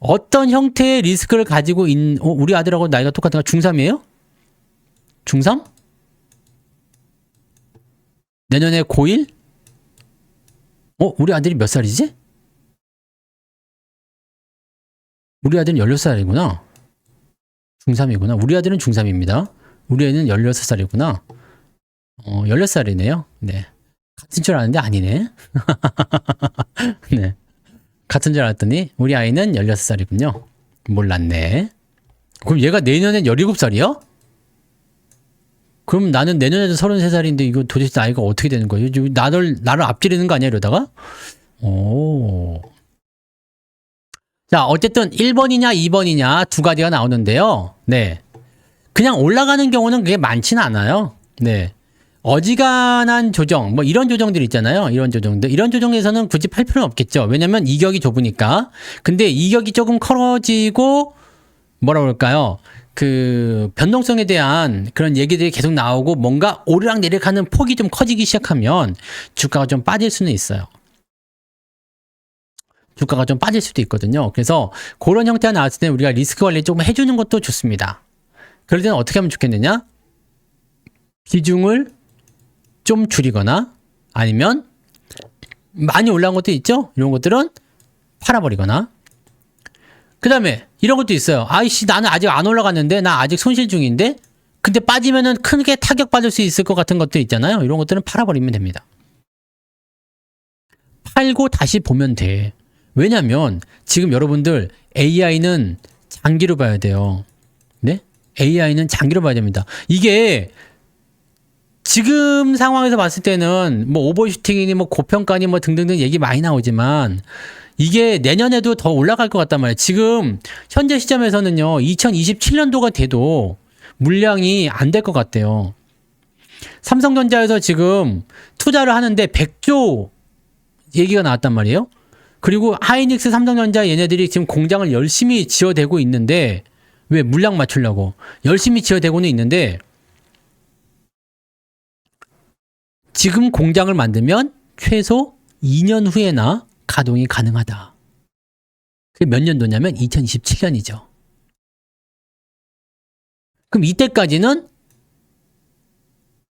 어떤 형태의 리스크를 가지고 있는 우리 아들하고 나이가 똑같은가? 중3이에요? 중3? 내년에 고1? 우리 아들이 몇 살이지? 우리 아들은 16살이구나. 중3이구나. 우리 아들은 중3입니다. 우리 애는 16살이구나. 16살이네요. 네. 같은 줄 아는데 아니네. 네. 같은 줄 알았더니 우리 아이는 16살이군요. 몰랐네. 그럼 얘가 내년엔 17살이야? 그럼 나는 내년에도 33살인데 이거 도대체 나이가 어떻게 되는 거예요? 나를 앞지르는 거 아니야 이러다가? 오. 자, 어쨌든 1번이냐 2번이냐 두 가지가 나오는데요. 네. 그냥 올라가는 경우는 그게 많지는 않아요. 네. 어지간한 조정, 이런 조정들 있잖아요. 이런 조정에서는 굳이 팔 필요는 없겠죠. 왜냐면 이격이 좁으니까. 근데 이격이 조금 커지고, 뭐라 그럴까요? 그, 변동성에 대한 그런 얘기들이 계속 나오고, 뭔가 오르락내리락 하는 폭이 좀 커지기 시작하면 주가가 좀 빠질 수는 있어요. 주가가 좀 빠질 수도 있거든요. 그래서 그런 형태가 나왔을 때 우리가 리스크 관리 조금 해주는 것도 좋습니다. 그럴 때는 어떻게 하면 좋겠느냐? 비중을 좀 줄이거나 아니면 많이 올라온 것도 있죠? 이런 것들은 팔아버리거나. 그 다음에 이런 것도 있어요. 아이씨, 나는 아직 안 올라갔는데 나 아직 손실 중인데 근데 빠지면은 크게 타격받을 수 있을 것 같은 것들 있잖아요. 이런 것들은 팔아버리면 됩니다. 팔고 다시 보면 돼. 왜냐면 지금 여러분들 AI는 장기로 봐야 돼요. 네? AI는 장기로 봐야 됩니다. 이게 지금 상황에서 봤을 때는 뭐 오버슈팅이니 뭐 고평가니 뭐 등등등 얘기 많이 나오지만 이게 내년에도 더 올라갈 것 같단 말이에요. 지금 현재 시점에서는요. 2027년도가 돼도 물량이 안 될 것 같대요. 삼성전자에서 지금 투자를 하는데 100조 얘기가 나왔단 말이에요. 그리고 하이닉스, 삼성전자 얘네들이 지금 공장을 열심히 지어대고 있는데 왜 물량 맞추려고 열심히 지어대고는 있는데 지금 공장을 만들면 최소 2년 후에나 가동이 가능하다. 그게 몇 년도냐면 2027년이죠. 그럼 이때까지는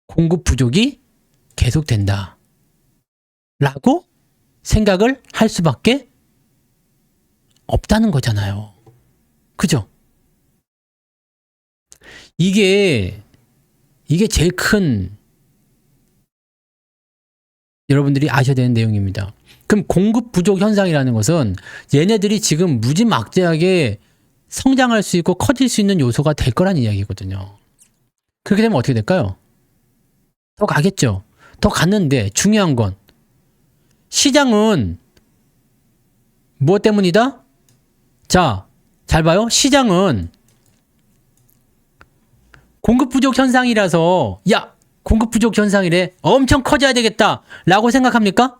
공급 부족이 계속된다. 라고 생각을 할 수밖에 없다는 거잖아요. 그죠? 이게 제일 큰 여러분들이 아셔야 되는 내용입니다. 그럼 공급 부족 현상이라는 것은 얘네들이 지금 무지막지하게 성장할 수 있고 커질 수 있는 요소가 될 거란 이야기거든요. 그렇게 되면 어떻게 될까요? 더 가겠죠. 더 갔는데 중요한 건 시장은 무엇 때문이다? 자, 잘 봐요. 시장은 공급 부족 현상이라서 야, 공급 부족 현상이래. 엄청 커져야 되겠다. 라고 생각합니까?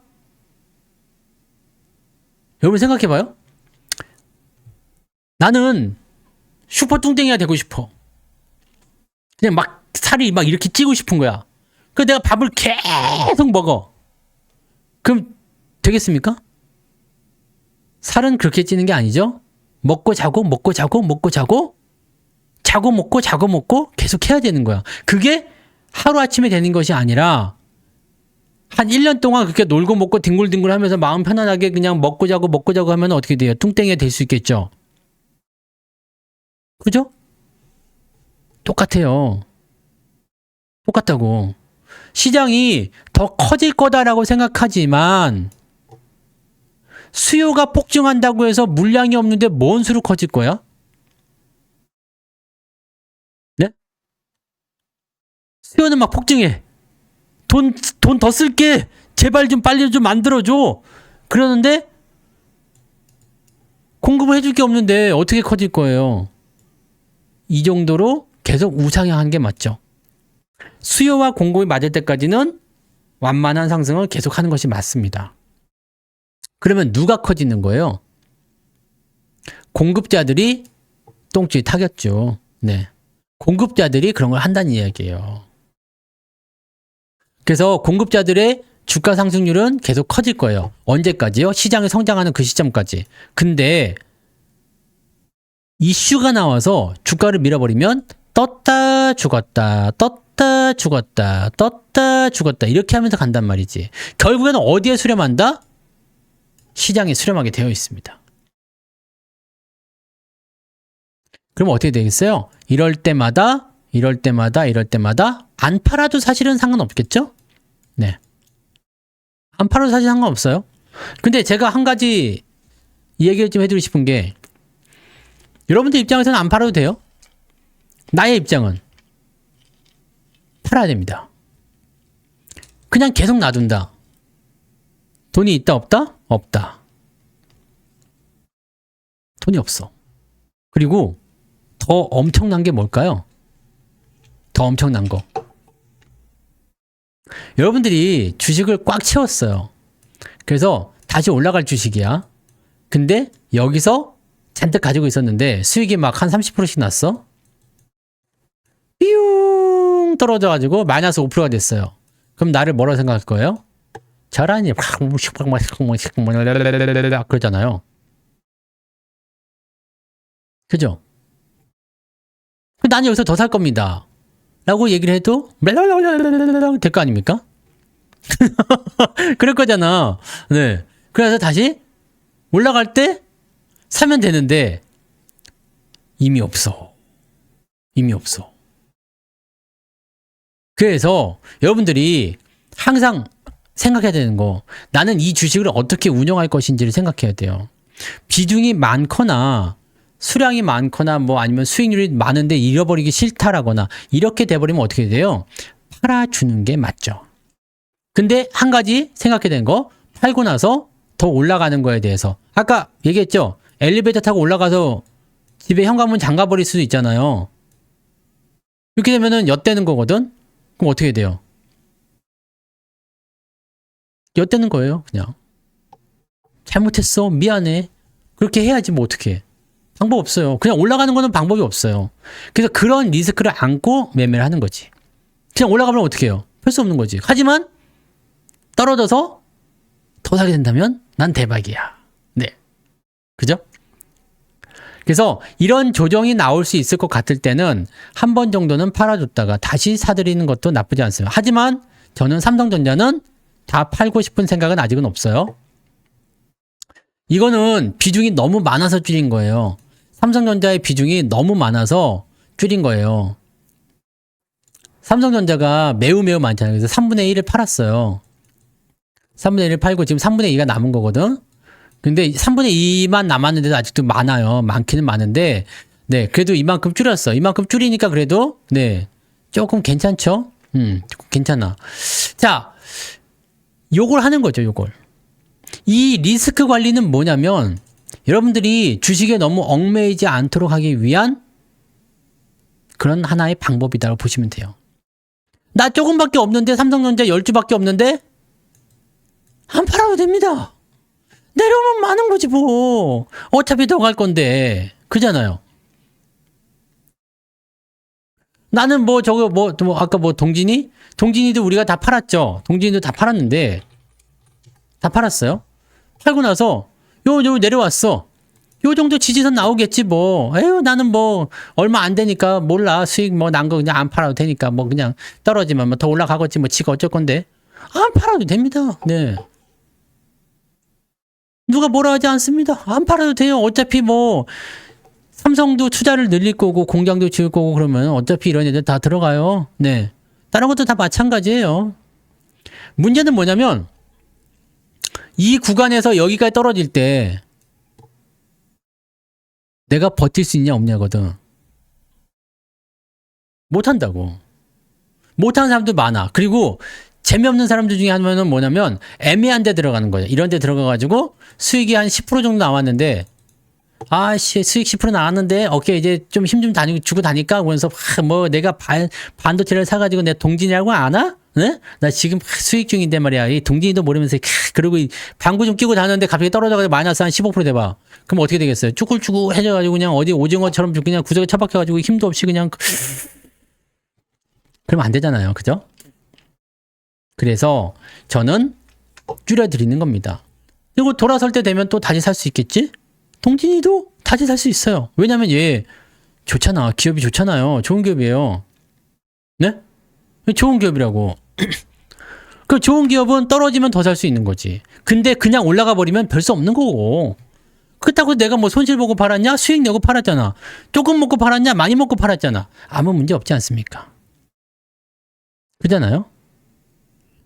여러분 생각해봐요. 나는 슈퍼 뚱땡이가 되고 싶어. 그냥 막 살이 막 이렇게 찌고 싶은 거야. 그래서 내가 밥을 계속 먹어. 그럼 되겠습니까? 살은 그렇게 찌는 게 아니죠. 먹고 자고 먹고 자고 먹고 자고 자고 먹고 자고 먹고 계속 해야 되는 거야. 그게 하루아침에 되는 것이 아니라 한 1년 동안 그렇게 놀고 먹고 뒹굴뒹굴 하면서 마음 편안하게 그냥 먹고 자고 하면 어떻게 돼요? 뚱땡이가 될 수 있겠죠. 그죠? 똑같아요. 똑같다고. 시장이 더 커질 거다라고 생각하지만 수요가 폭증한다고 해서 물량이 없는데 뭔 수로 커질 거야? 네? 수요는 막 폭증해. 돈 더 쓸게. 제발 좀 빨리 좀 만들어줘. 그러는데 공급을 해줄 게 없는데 어떻게 커질 거예요? 이 정도로 계속 우상향한 게 맞죠. 수요와 공급이 맞을 때까지는 완만한 상승을 계속하는 것이 맞습니다. 그러면 누가 커지는 거예요? 공급자들이 똥줄이 타겠죠. 네. 공급자들이 그런 걸 한다는 이야기예요. 그래서 공급자들의 주가 상승률은 계속 커질 거예요. 언제까지요? 시장이 성장하는 그 시점까지. 근데 이슈가 나와서 주가를 밀어버리면 떴다 죽었다 떴다 죽었다 떴다 죽었다 이렇게 하면서 간단 말이지. 결국에는 어디에 수렴한다? 시장에 수렴하게 되어 있습니다. 그럼 어떻게 되겠어요? 이럴 때마다 안 팔아도 사실은 상관없겠죠? 네. 안 팔아도 사실 상관없어요. 근데 제가 한 가지 얘기를 좀 해드리고 싶은 게 여러분들 입장에서는 안 팔아도 돼요. 나의 입장은 팔아야 됩니다. 그냥 계속 놔둔다. 돈이 있다 없다? 없다. 돈이 없어. 그리고 더 엄청난 게 뭘까요? 더 엄청난 거. 여러분들이 주식을 꽉 채웠어요. 그래서 다시 올라갈 주식이야. 근데 여기서 잔뜩 가지고 있었는데 수익이 막 한 30%씩 났어. 삐용 떨어져가지고 마이너스 5%가 됐어요. 그럼 나를 뭐라고 생각할 거예요? 잘하니 그러잖아요. 그죠? 난 여기서 더 살 겁니다. 라고 얘기를 해도 될 거 아닙니까? 그럴 거잖아. 네. 그래서 다시 올라갈 때 사면 되는데 이미 없어. 이미 없어. 그래서 여러분들이 항상 생각해야 되는 거, 나는 이 주식을 어떻게 운영할 것인지를 생각해야 돼요. 비중이 많거나 수량이 많거나 뭐 아니면 수익률이 많은데 잃어버리기 싫다라거나 이렇게 돼버리면 어떻게 돼요? 팔아주는 게 맞죠. 근데 한 가지 생각해야 되는 거, 팔고 나서 더 올라가는 거에 대해서 아까 얘기했죠. 엘리베이터 타고 올라가서 집에 현관문 잠가버릴 수도 있잖아요. 이렇게 되면은 엿대는 거거든. 그럼 어떻게 돼요? 엿대는 거예요. 그냥 잘못했어 미안해 그렇게 해야지. 뭐 어떻게 방법 없어요. 그냥 올라가는 거는 방법이 없어요. 그래서 그런 리스크를 안고 매매를 하는 거지. 그냥 올라가면 어떻게 해요? 할 수 없는 거지. 하지만 떨어져서 더 사게 된다면 난 대박이야. 네, 그죠? 그래서 이런 조정이 나올 수 있을 것 같을 때는 한 번 정도는 팔아줬다가 다시 사들이는 것도 나쁘지 않습니다. 하지만 저는 삼성전자는 다 팔고 싶은 생각은 아직은 없어요. 이거는 비중이 너무 많아서 줄인 거예요. 삼성전자의 비중이 너무 많아서 줄인 거예요. 삼성전자가 매우 많잖아요. 그래서 3분의 1을 팔았어요. 3분의 1을 팔고 지금 3분의 2가 남은 거거든. 근데 3분의 2만 남았는데도 아직도 많아요. 많기는 많은데, 네, 그래도 이만큼 줄였어. 이만큼 줄이니까 그래도, 네, 조금 괜찮죠? 조금 괜찮아. 자, 요걸 하는 거죠, 요걸. 이 리스크 관리는 뭐냐면, 여러분들이 주식에 너무 얽매이지 않도록 하기 위한 그런 하나의 방법이라고 보시면 돼요. 나 조금밖에 없는데, 삼성전자 10주밖에 없는데, 안 팔아도 됩니다. 내려오면 많은 거지 뭐. 어차피 더 갈 건데. 그잖아요. 나는 뭐 저거 뭐 아까 뭐 동진이도 우리가 다 팔았죠. 동진이도 다 팔았는데 다 팔았어요. 팔고 나서 요 내려왔어. 요 정도 지지선 나오겠지 뭐. 에휴 나는 뭐 얼마 안 되니까 몰라. 수익 뭐 난 거 그냥 안 팔아도 되니까 뭐 그냥 떨어지면 뭐 더 올라가겠지 뭐 지가 어쩔 건데. 안 팔아도 됩니다. 네. 누가 뭐라 하지 않습니다. 안 팔아도 돼요. 어차피 뭐 삼성도 투자를 늘릴 거고 공장도 지을 거고 그러면 어차피 이런 애들 다 들어가요. 네. 다른 것도 다 마찬가지예요. 문제는 뭐냐면 이 구간에서 여기까지 떨어질 때 내가 버틸 수 있냐 없냐거든. 못한다고. 못하는 사람도 많아. 그리고 재미없는 사람들 중에 한 명은 뭐냐면 애매한 데 들어가는 거예요. 이런 데 들어가가지고 수익이 한 10% 정도 나왔는데 아씨 수익 10% 나왔는데 오케이 이제 좀 힘 좀 주고 다니까 그러면서 뭐 내가 반도체를 사가지고 내 동진이라고 아나? 네? 나 지금 수익 중인데 말이야. 이 동진이도 모르면서 그리고 방구 좀 끼고 다녔는데 갑자기 떨어져가지고 마이너스 한 15% 돼봐. 그럼 어떻게 되겠어요? 쭈글쭈글 해져가지고 그냥 어디 오징어처럼 그냥 구석에 처박혀가지고 힘도 없이 그냥 그러면 안 되잖아요. 그죠? 그래서 저는 줄여드리는 겁니다. 그리고 돌아설 때 되면 또 다시 살 수 있겠지? 동진이도 다시 살 수 있어요. 왜냐면 얘 좋잖아. 기업이 좋잖아요. 좋은 기업이에요. 네? 좋은 기업이라고. 그 좋은 기업은 떨어지면 더 살 수 있는 거지. 근데 그냥 올라가 버리면 별 수 없는 거고. 그렇다고 내가 뭐 손실 보고 팔았냐? 수익 내고 팔았잖아. 조금 먹고 팔았냐? 많이 먹고 팔았잖아. 아무 문제 없지 않습니까? 그잖아요?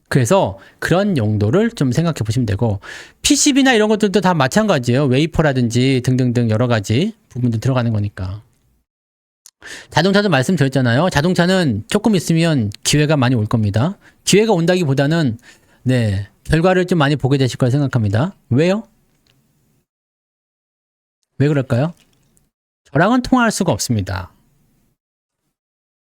그래서 그런 용도를 좀 생각해 보시면 되고 PCB나 이런 것들도 다 마찬가지예요. 웨이퍼라든지 등등등 여러 가지 부분들 들어가는 거니까. 자동차도 말씀드렸잖아요. 자동차는 조금 있으면 기회가 많이 올 겁니다. 기회가 온다기보다는 네 결과를 좀 많이 보게 되실 거라 생각합니다. 왜요? 왜 그럴까요? 저랑은 통화할 수가 없습니다.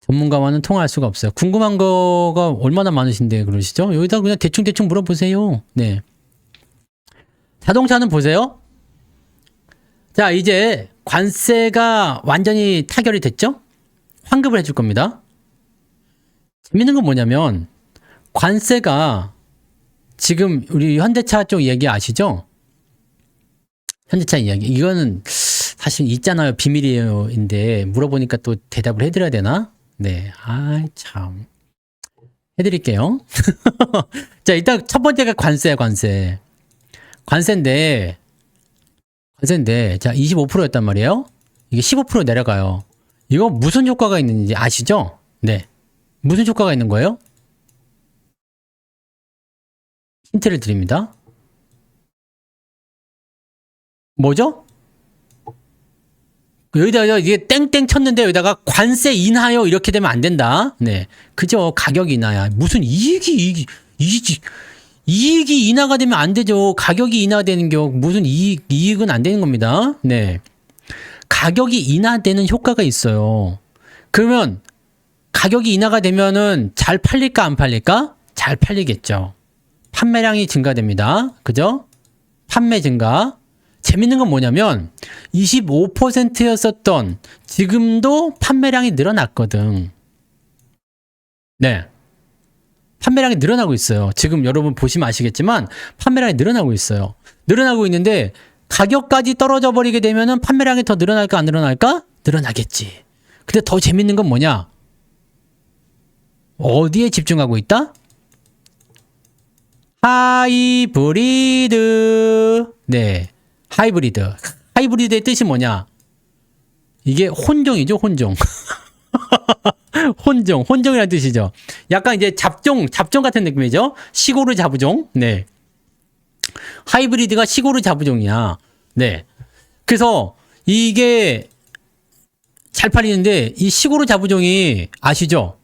전문가와는 통화할 수가 없어요. 궁금한 거가 얼마나 많으신데 그러시죠? 여기다 그냥 대충 물어보세요. 네. 자동차는 보세요. 자, 이제 관세가 완전히 타결이 됐죠? 환급을 해줄 겁니다. 재밌는 건 뭐냐면 관세가 지금 우리 현대차 쪽 얘기 아시죠? 현대차 이야기. 이거는 사실 있잖아요. 비밀이에요인데 물어보니까 또 대답을 해드려야 되나? 네. 아, 참. 해드릴게요. 자, 일단 첫 번째가 관세야, 관세. 관세인데, 자, 25%였단 말이에요. 이게 15% 내려가요. 이거 무슨 효과가 있는지 아시죠? 네. 무슨 효과가 있는 거예요? 힌트를 드립니다. 뭐죠? 여기다가 이게 땡땡 쳤는데 여기다가 관세 인하여 이렇게 되면 안 된다. 네. 그죠? 가격 인하야. 무슨 이익이 인하가 되면 안 되죠. 가격이 인하되는 무슨 이익은 안 되는 겁니다. 네. 가격이 인하되는 효과가 있어요. 그러면 가격이 인하가 되면은 잘 팔릴까 안 팔릴까? 잘 팔리겠죠. 판매량이 증가됩니다. 그죠? 판매 증가. 재밌는 건 뭐냐면 25%였었던 지금도 판매량이 늘어났거든. 네. 판매량이 늘어나고 있어요. 지금 여러분 보시면 아시겠지만 판매량이 늘어나고 있어요. 늘어나고 있는데 가격까지 떨어져 버리게 되면은 판매량이 더 늘어날까 안 늘어날까? 늘어나겠지. 근데 더 재밌는 건 뭐냐? 어디에 집중하고 있다? 하이브리드. 네. 하이브리드. 하이브리드의 뜻이 뭐냐? 이게 혼종이죠, 혼종. 혼종이라는 뜻이죠. 약간 이제 잡종 같은 느낌이죠. 시고르 자부종. 네. 하이브리드가 시고르 자부종이야. 네. 그래서 이게 잘 팔리는데 이 시고르 자부종이 아시죠?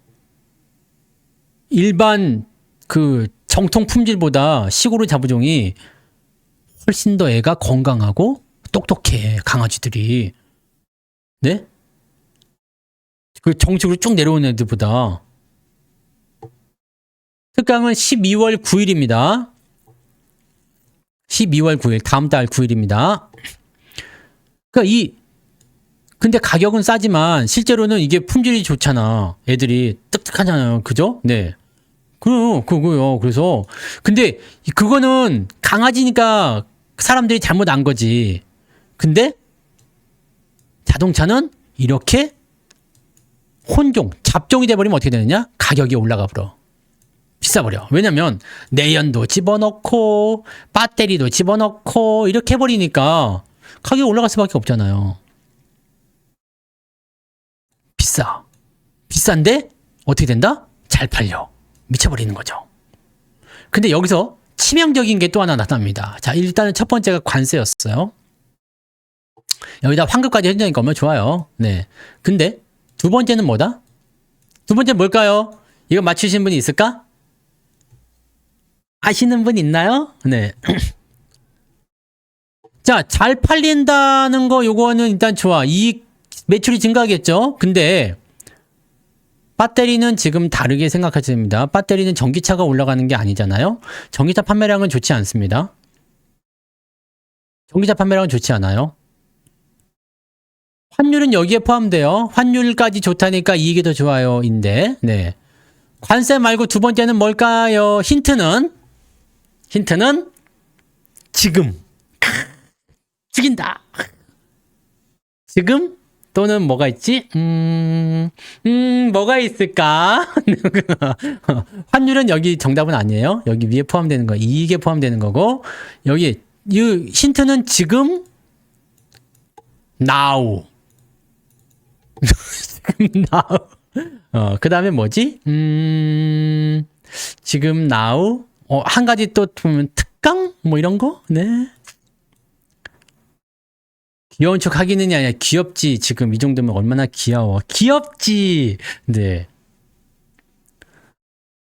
일반 그 정통 품질보다 시고르 자부종이 훨씬 더 애가 건강하고 똑똑해, 강아지들이. 네? 그 정식으로 쭉 내려오는 애들보다. 특강은 12월 9일입니다. 12월 9일, 다음 달 9일입니다. 그러니까 근데 가격은 싸지만 실제로는 이게 품질이 좋잖아. 애들이 뜨뜻하잖아요. 그죠? 네. 그거요. 그래서 근데 그거는 강아지니까 사람들이 잘못 안 거지. 근데 자동차는 이렇게 잡종이 돼버리면 어떻게 되느냐? 가격이 올라가 버려. 비싸버려. 왜냐면 내연도 집어넣고 배터리도 집어넣고 이렇게 해버리니까 가격이 올라갈 수밖에 없잖아요. 비싼데 어떻게 된다? 잘 팔려. 미쳐버리는 거죠. 근데 여기서 치명적인 게 또 하나 나타납니다. 자, 일단은 첫 번째가 관세였어요. 여기다 환급까지 해준다니까 얼마나 좋아요. 네. 근데 두 번째는 뭐다? 두 번째는 뭘까요? 이거 맞추신 분이 있을까? 아시는 분 있나요? 네. 자, 잘 팔린다는 거 요거는 일단 좋아. 매출이 증가하겠죠? 근데 배터리는 지금 다르게 생각하셔야 됩니다. 배터리는 전기차가 올라가는 게 아니잖아요. 전기차 판매량은 좋지 않습니다. 전기차 판매량은 좋지 않아요. 환율은 여기에 포함돼요. 환율까지 좋다니까 이익이 더 좋아요인데, 네. 관세 말고 두 번째는 뭘까요? 힌트는 지금. 죽인다. 지금 또는 뭐가 있지? 뭐가 있을까? 환율은 여기 정답은 아니에요. 여기 위에 포함되는 거, 이익에 포함되는 거고, 여기 이 힌트는 지금, now. 지금 now. 그 다음에 뭐지? 지금 now. 한 가지 또 보면 특강? 뭐 이런 거? 네. 귀여운 척 하기는이 아니라 귀엽지. 지금 이 정도면 얼마나 귀여워. 귀엽지. 네.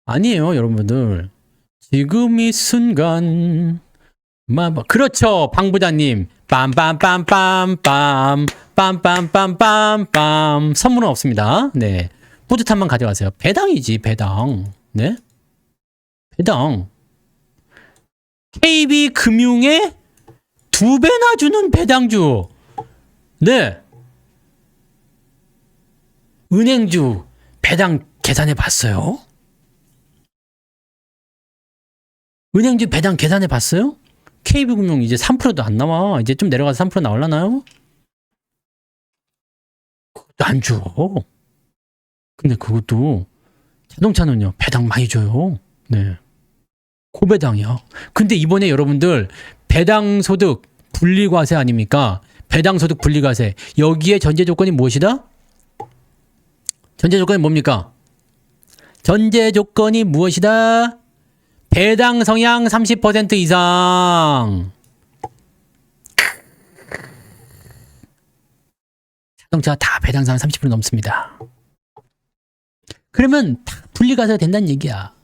아니에요, 여러분들. 지금 이 순간. 그렇죠, 방부자님. 빰빰빰빰빰. 빰빰빰빰빰. 선물은 없습니다. 네. 뿌듯함만 가져가세요. 배당이지, 배당. 네? 배당. KB금융에 2배나 주는 배당주. 네. 은행주 배당 계산해 봤어요? 은행주 배당 계산해 봤어요? KB금융 이제 3%도 안 나와. 이제 좀 내려가서 3% 나올라나요? 그것도 안 줘. 근데 그것도 자동차는요, 배당 많이 줘요. 네. 고배당이야. 근데 이번에 여러분들 배당소득 분리과세 아닙니까? 배당소득 분리과세. 여기에 전제 조건이 무엇이다? 전제 조건이 뭡니까? 전제 조건이 무엇이다? 배당 성향 30% 이상. 자동차 다 배당 성향 30% 넘습니다. 그러면 다 분리과세가 된다는 얘기야.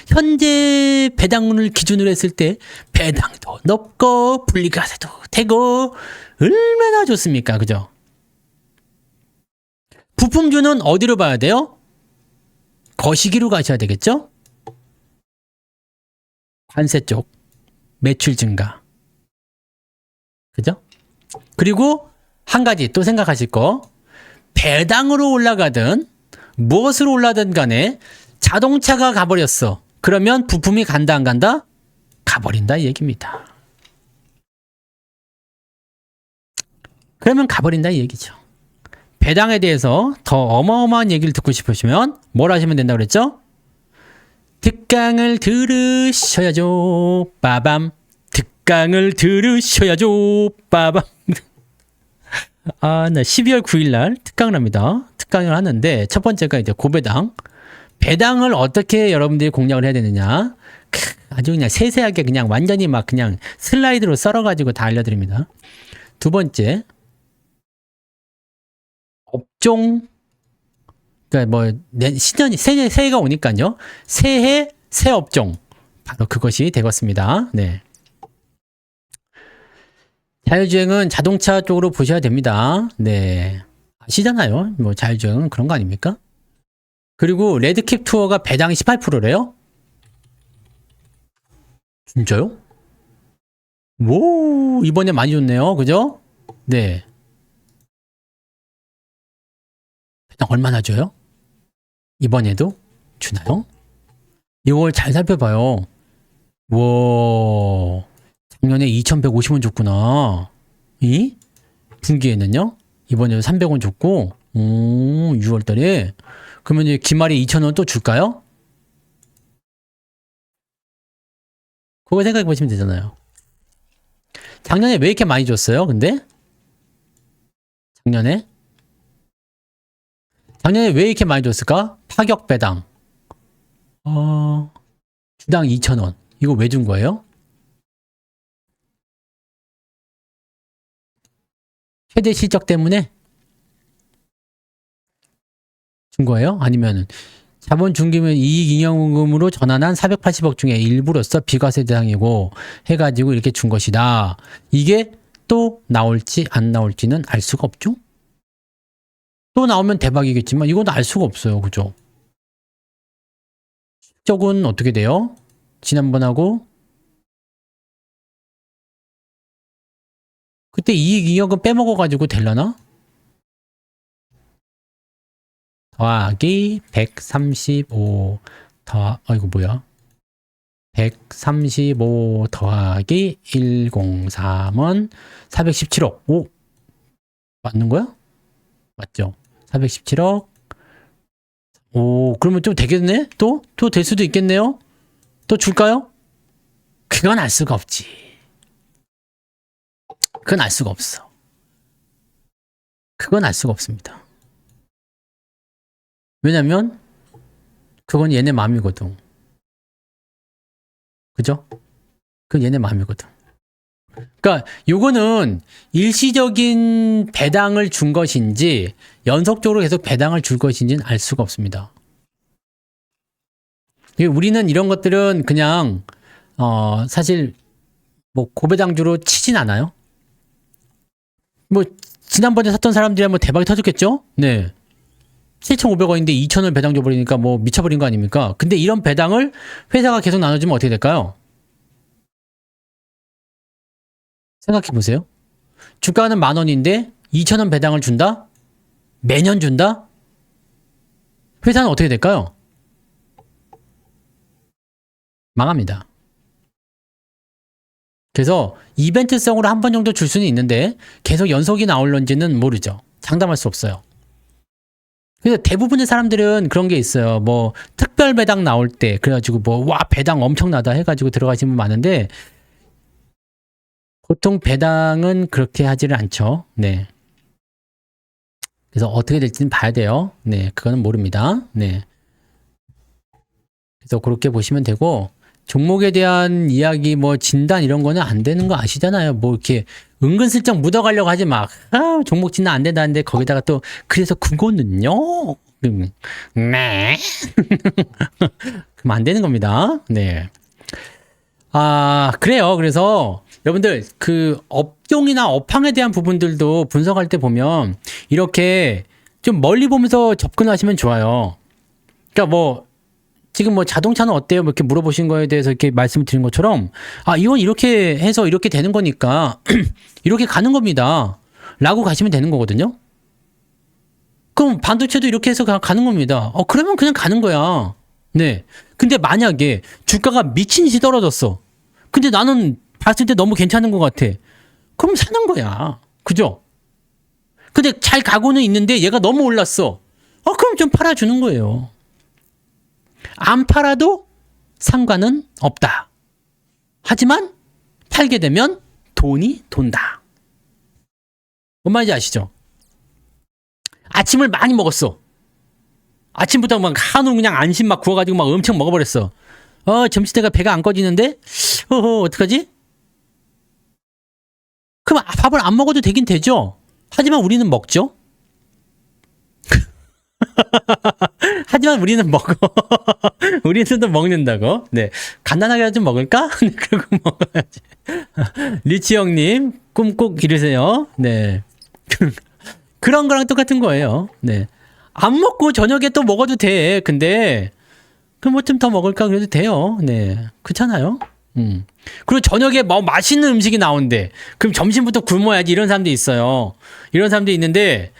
현재 배당을 기준으로 했을 때 배당도 높고 분리과세도 되고 얼마나 좋습니까? 그죠? 부품주는 어디로 봐야 돼요? 거시기로 가셔야 되겠죠? 관세 쪽 매출 증가. 그죠? 그리고 한 가지 또 생각하실 거, 배당으로 올라가든 무엇으로 올라가든 간에 자동차가 가버렸어. 그러면 부품이 간다 안 간다? 가버린다 이 얘기입니다. 그러면 가버린다 이 얘기죠. 배당에 대해서 더 어마어마한 얘기를 듣고 싶으시면 뭘 하시면 된다고 그랬죠? 특강을 들으셔야죠. 빠밤. 특강을 들으셔야죠. 빠밤. 나 12월 9일 날 특강을 합니다. 특강을 하는데 첫 번째가 이제 고배당. 배당을 어떻게 여러분들이 공략을 해야 되느냐. 아주 그냥 세세하게 그냥 완전히 막 그냥 슬라이드로 썰어가지고 다 알려드립니다. 두 번째, 업종, 그러니까 뭐 신년이 새해가 오니까요. 새해 새 업종 바로 그것이 되겠습니다. 네. 자율주행은 자동차 쪽으로 보셔야 됩니다. 네. 아시잖아요. 뭐 자율주행은 그런 거 아닙니까? 그리고 레드캡 투어가 배당이 18%래요? 진짜요? 오, 이번에 많이 줬네요. 그죠? 네. 배당 얼마나 줘요? 이번에도 주나요? 이걸 잘 살펴봐요. 와, 작년에 2,150원 줬구나. 이 분기에는요? 이번에도 300원 줬고, 6월 달에. 그러면 이제 기말에 2,000원 또 줄까요? 그거 생각해 보시면 되잖아요. 작년에 왜 이렇게 많이 줬어요? 근데? 작년에 왜 이렇게 많이 줬을까? 파격 배당. 주당 2,000원. 이거 왜 준 거예요? 최대 실적 때문에 준 거예요? 아니면 자본 중기면 이익 잉여금으로 전환한 480억 중에 일부로서 비과세 대상이고 해가지고 이렇게 준 것이다. 이게 또 나올지 안 나올지는 알 수가 없죠? 또 나오면 대박이겠지만 이건 알 수가 없어요. 그죠? 실적은 어떻게 돼요? 지난번하고 그때 이익 잉여금 빼먹어가지고 될라나? 더하기 135 이거 뭐야? 135 더하기 103은 417억. 오! 맞는 거야? 맞죠? 417억. 오, 그러면 좀 되겠네? 또 될 수도 있겠네요? 또 줄까요? 그건 알 수가 없지. 그건 알 수가 없어. 그건 알 수가 없습니다. 왜냐면 그건 얘네 마음이거든. 그죠? 그건 얘네 마음이거든. 그러니까 요거는 일시적인 배당을 준 것인지 연속적으로 계속 배당을 줄 것인지는 알 수가 없습니다. 우리는 이런 것들은 그냥 사실 뭐 고배당주로 치진 않아요. 뭐 지난번에 샀던 사람들이 뭐 대박이 터졌겠죠? 네. 7,500원인데 2,000원 배당 줘버리니까 뭐 미쳐버린 거 아닙니까? 근데 이런 배당을 회사가 계속 나눠주면 어떻게 될까요? 생각해 보세요. 주가는 10,000원인데 2,000원 배당을 준다? 매년 준다? 회사는 어떻게 될까요? 망합니다. 그래서 이벤트성으로 한 번 정도 줄 수는 있는데 계속 연속이 나올런지는 모르죠. 장담할 수 없어요. 그래서 대부분의 사람들은 그런 게 있어요. 뭐 특별 배당 나올 때 그래가지고 뭐 와 배당 엄청나다 해가지고 들어가시는 분 많은데 보통 배당은 그렇게 하지를 않죠. 네. 그래서 어떻게 될지는 봐야 돼요. 네, 그거는 모릅니다. 네. 그래서 그렇게 보시면 되고 종목에 대한 이야기 뭐 진단 이런 거는 안 되는 거 아시잖아요. 뭐 이렇게 은근슬쩍 묻어가려고 하지 막 종목 진단 안 된다는데 거기다가 또 그래서 그거는요. 네. 그럼 안 되는 겁니다. 네. 아, 그래요. 그래서 여러분들 그 업종이나 업황에 대한 부분들도 분석할 때 보면 이렇게 좀 멀리 보면서 접근하시면 좋아요. 그러니까 뭐 지금 뭐 자동차는 어때요? 뭐 이렇게 물어보신 거에 대해서 이렇게 말씀을 드린 것처럼 아, 이건 이렇게 해서 이렇게 되는 거니까 이렇게 가는 겁니다. 라고 가시면 되는 거거든요. 그럼 반도체도 이렇게 해서 가는 겁니다. 그러면 그냥 가는 거야. 네. 근데 만약에 주가가 미친 듯이 떨어졌어. 근데 나는 봤을 때 너무 괜찮은 것 같아. 그럼 사는 거야. 그죠? 근데 잘 가고는 있는데 얘가 너무 올랐어. 그럼 좀 팔아주는 거예요. 안 팔아도 상관은 없다. 하지만 팔게 되면 돈이 돈다. 뭔 말인지 아시죠? 아침을 많이 먹었어. 아침부터 막 한우 그냥 안심 막 구워가지고 막 엄청 먹어버렸어. 점심때가 배가 안 꺼지는데? 어떡하지? 그럼 밥을 안 먹어도 되긴 되죠? 하지만 우리는 먹죠? 하지만 우리는 먹어. 우리는 또 먹는다고. 네. 간단하게 좀 먹을까? 그러고 먹어야지. 리치 형님, 꿈 꼭 이루세요. 네. 그런 거랑 똑같은 거예요. 네. 안 먹고 저녁에 또 먹어도 돼. 근데, 그럼 뭐 좀 더 먹을까? 그래도 돼요. 네. 그렇잖아요. 그리고 저녁에 뭐 맛있는 음식이 나온대. 그럼 점심부터 굶어야지. 이런 사람도 있어요. 이런 사람도 있는데,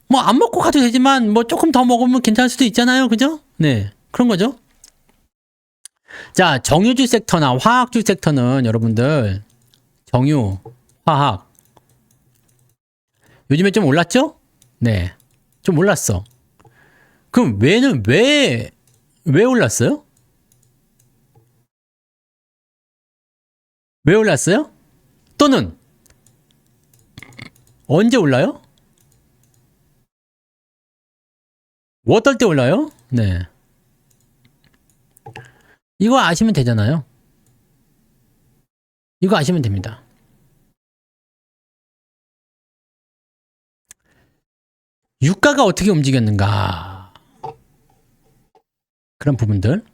뭐 안 먹고 가도 되지만 뭐 조금 더 먹으면 괜찮을 수도 있잖아요. 그죠? 네. 그런 거죠. 자, 정유주 섹터나 화학주 섹터는 여러분들 정유, 화학 요즘에 좀 올랐죠? 네. 좀 올랐어. 그럼 왜 올랐어요? 왜 올랐어요? 또는 언제 올라요? 뭐 어떨 때 올라요? 네. 이거 아시면 되잖아요. 이거 아시면 됩니다. 유가가 어떻게 움직였는가. 그런 부분들.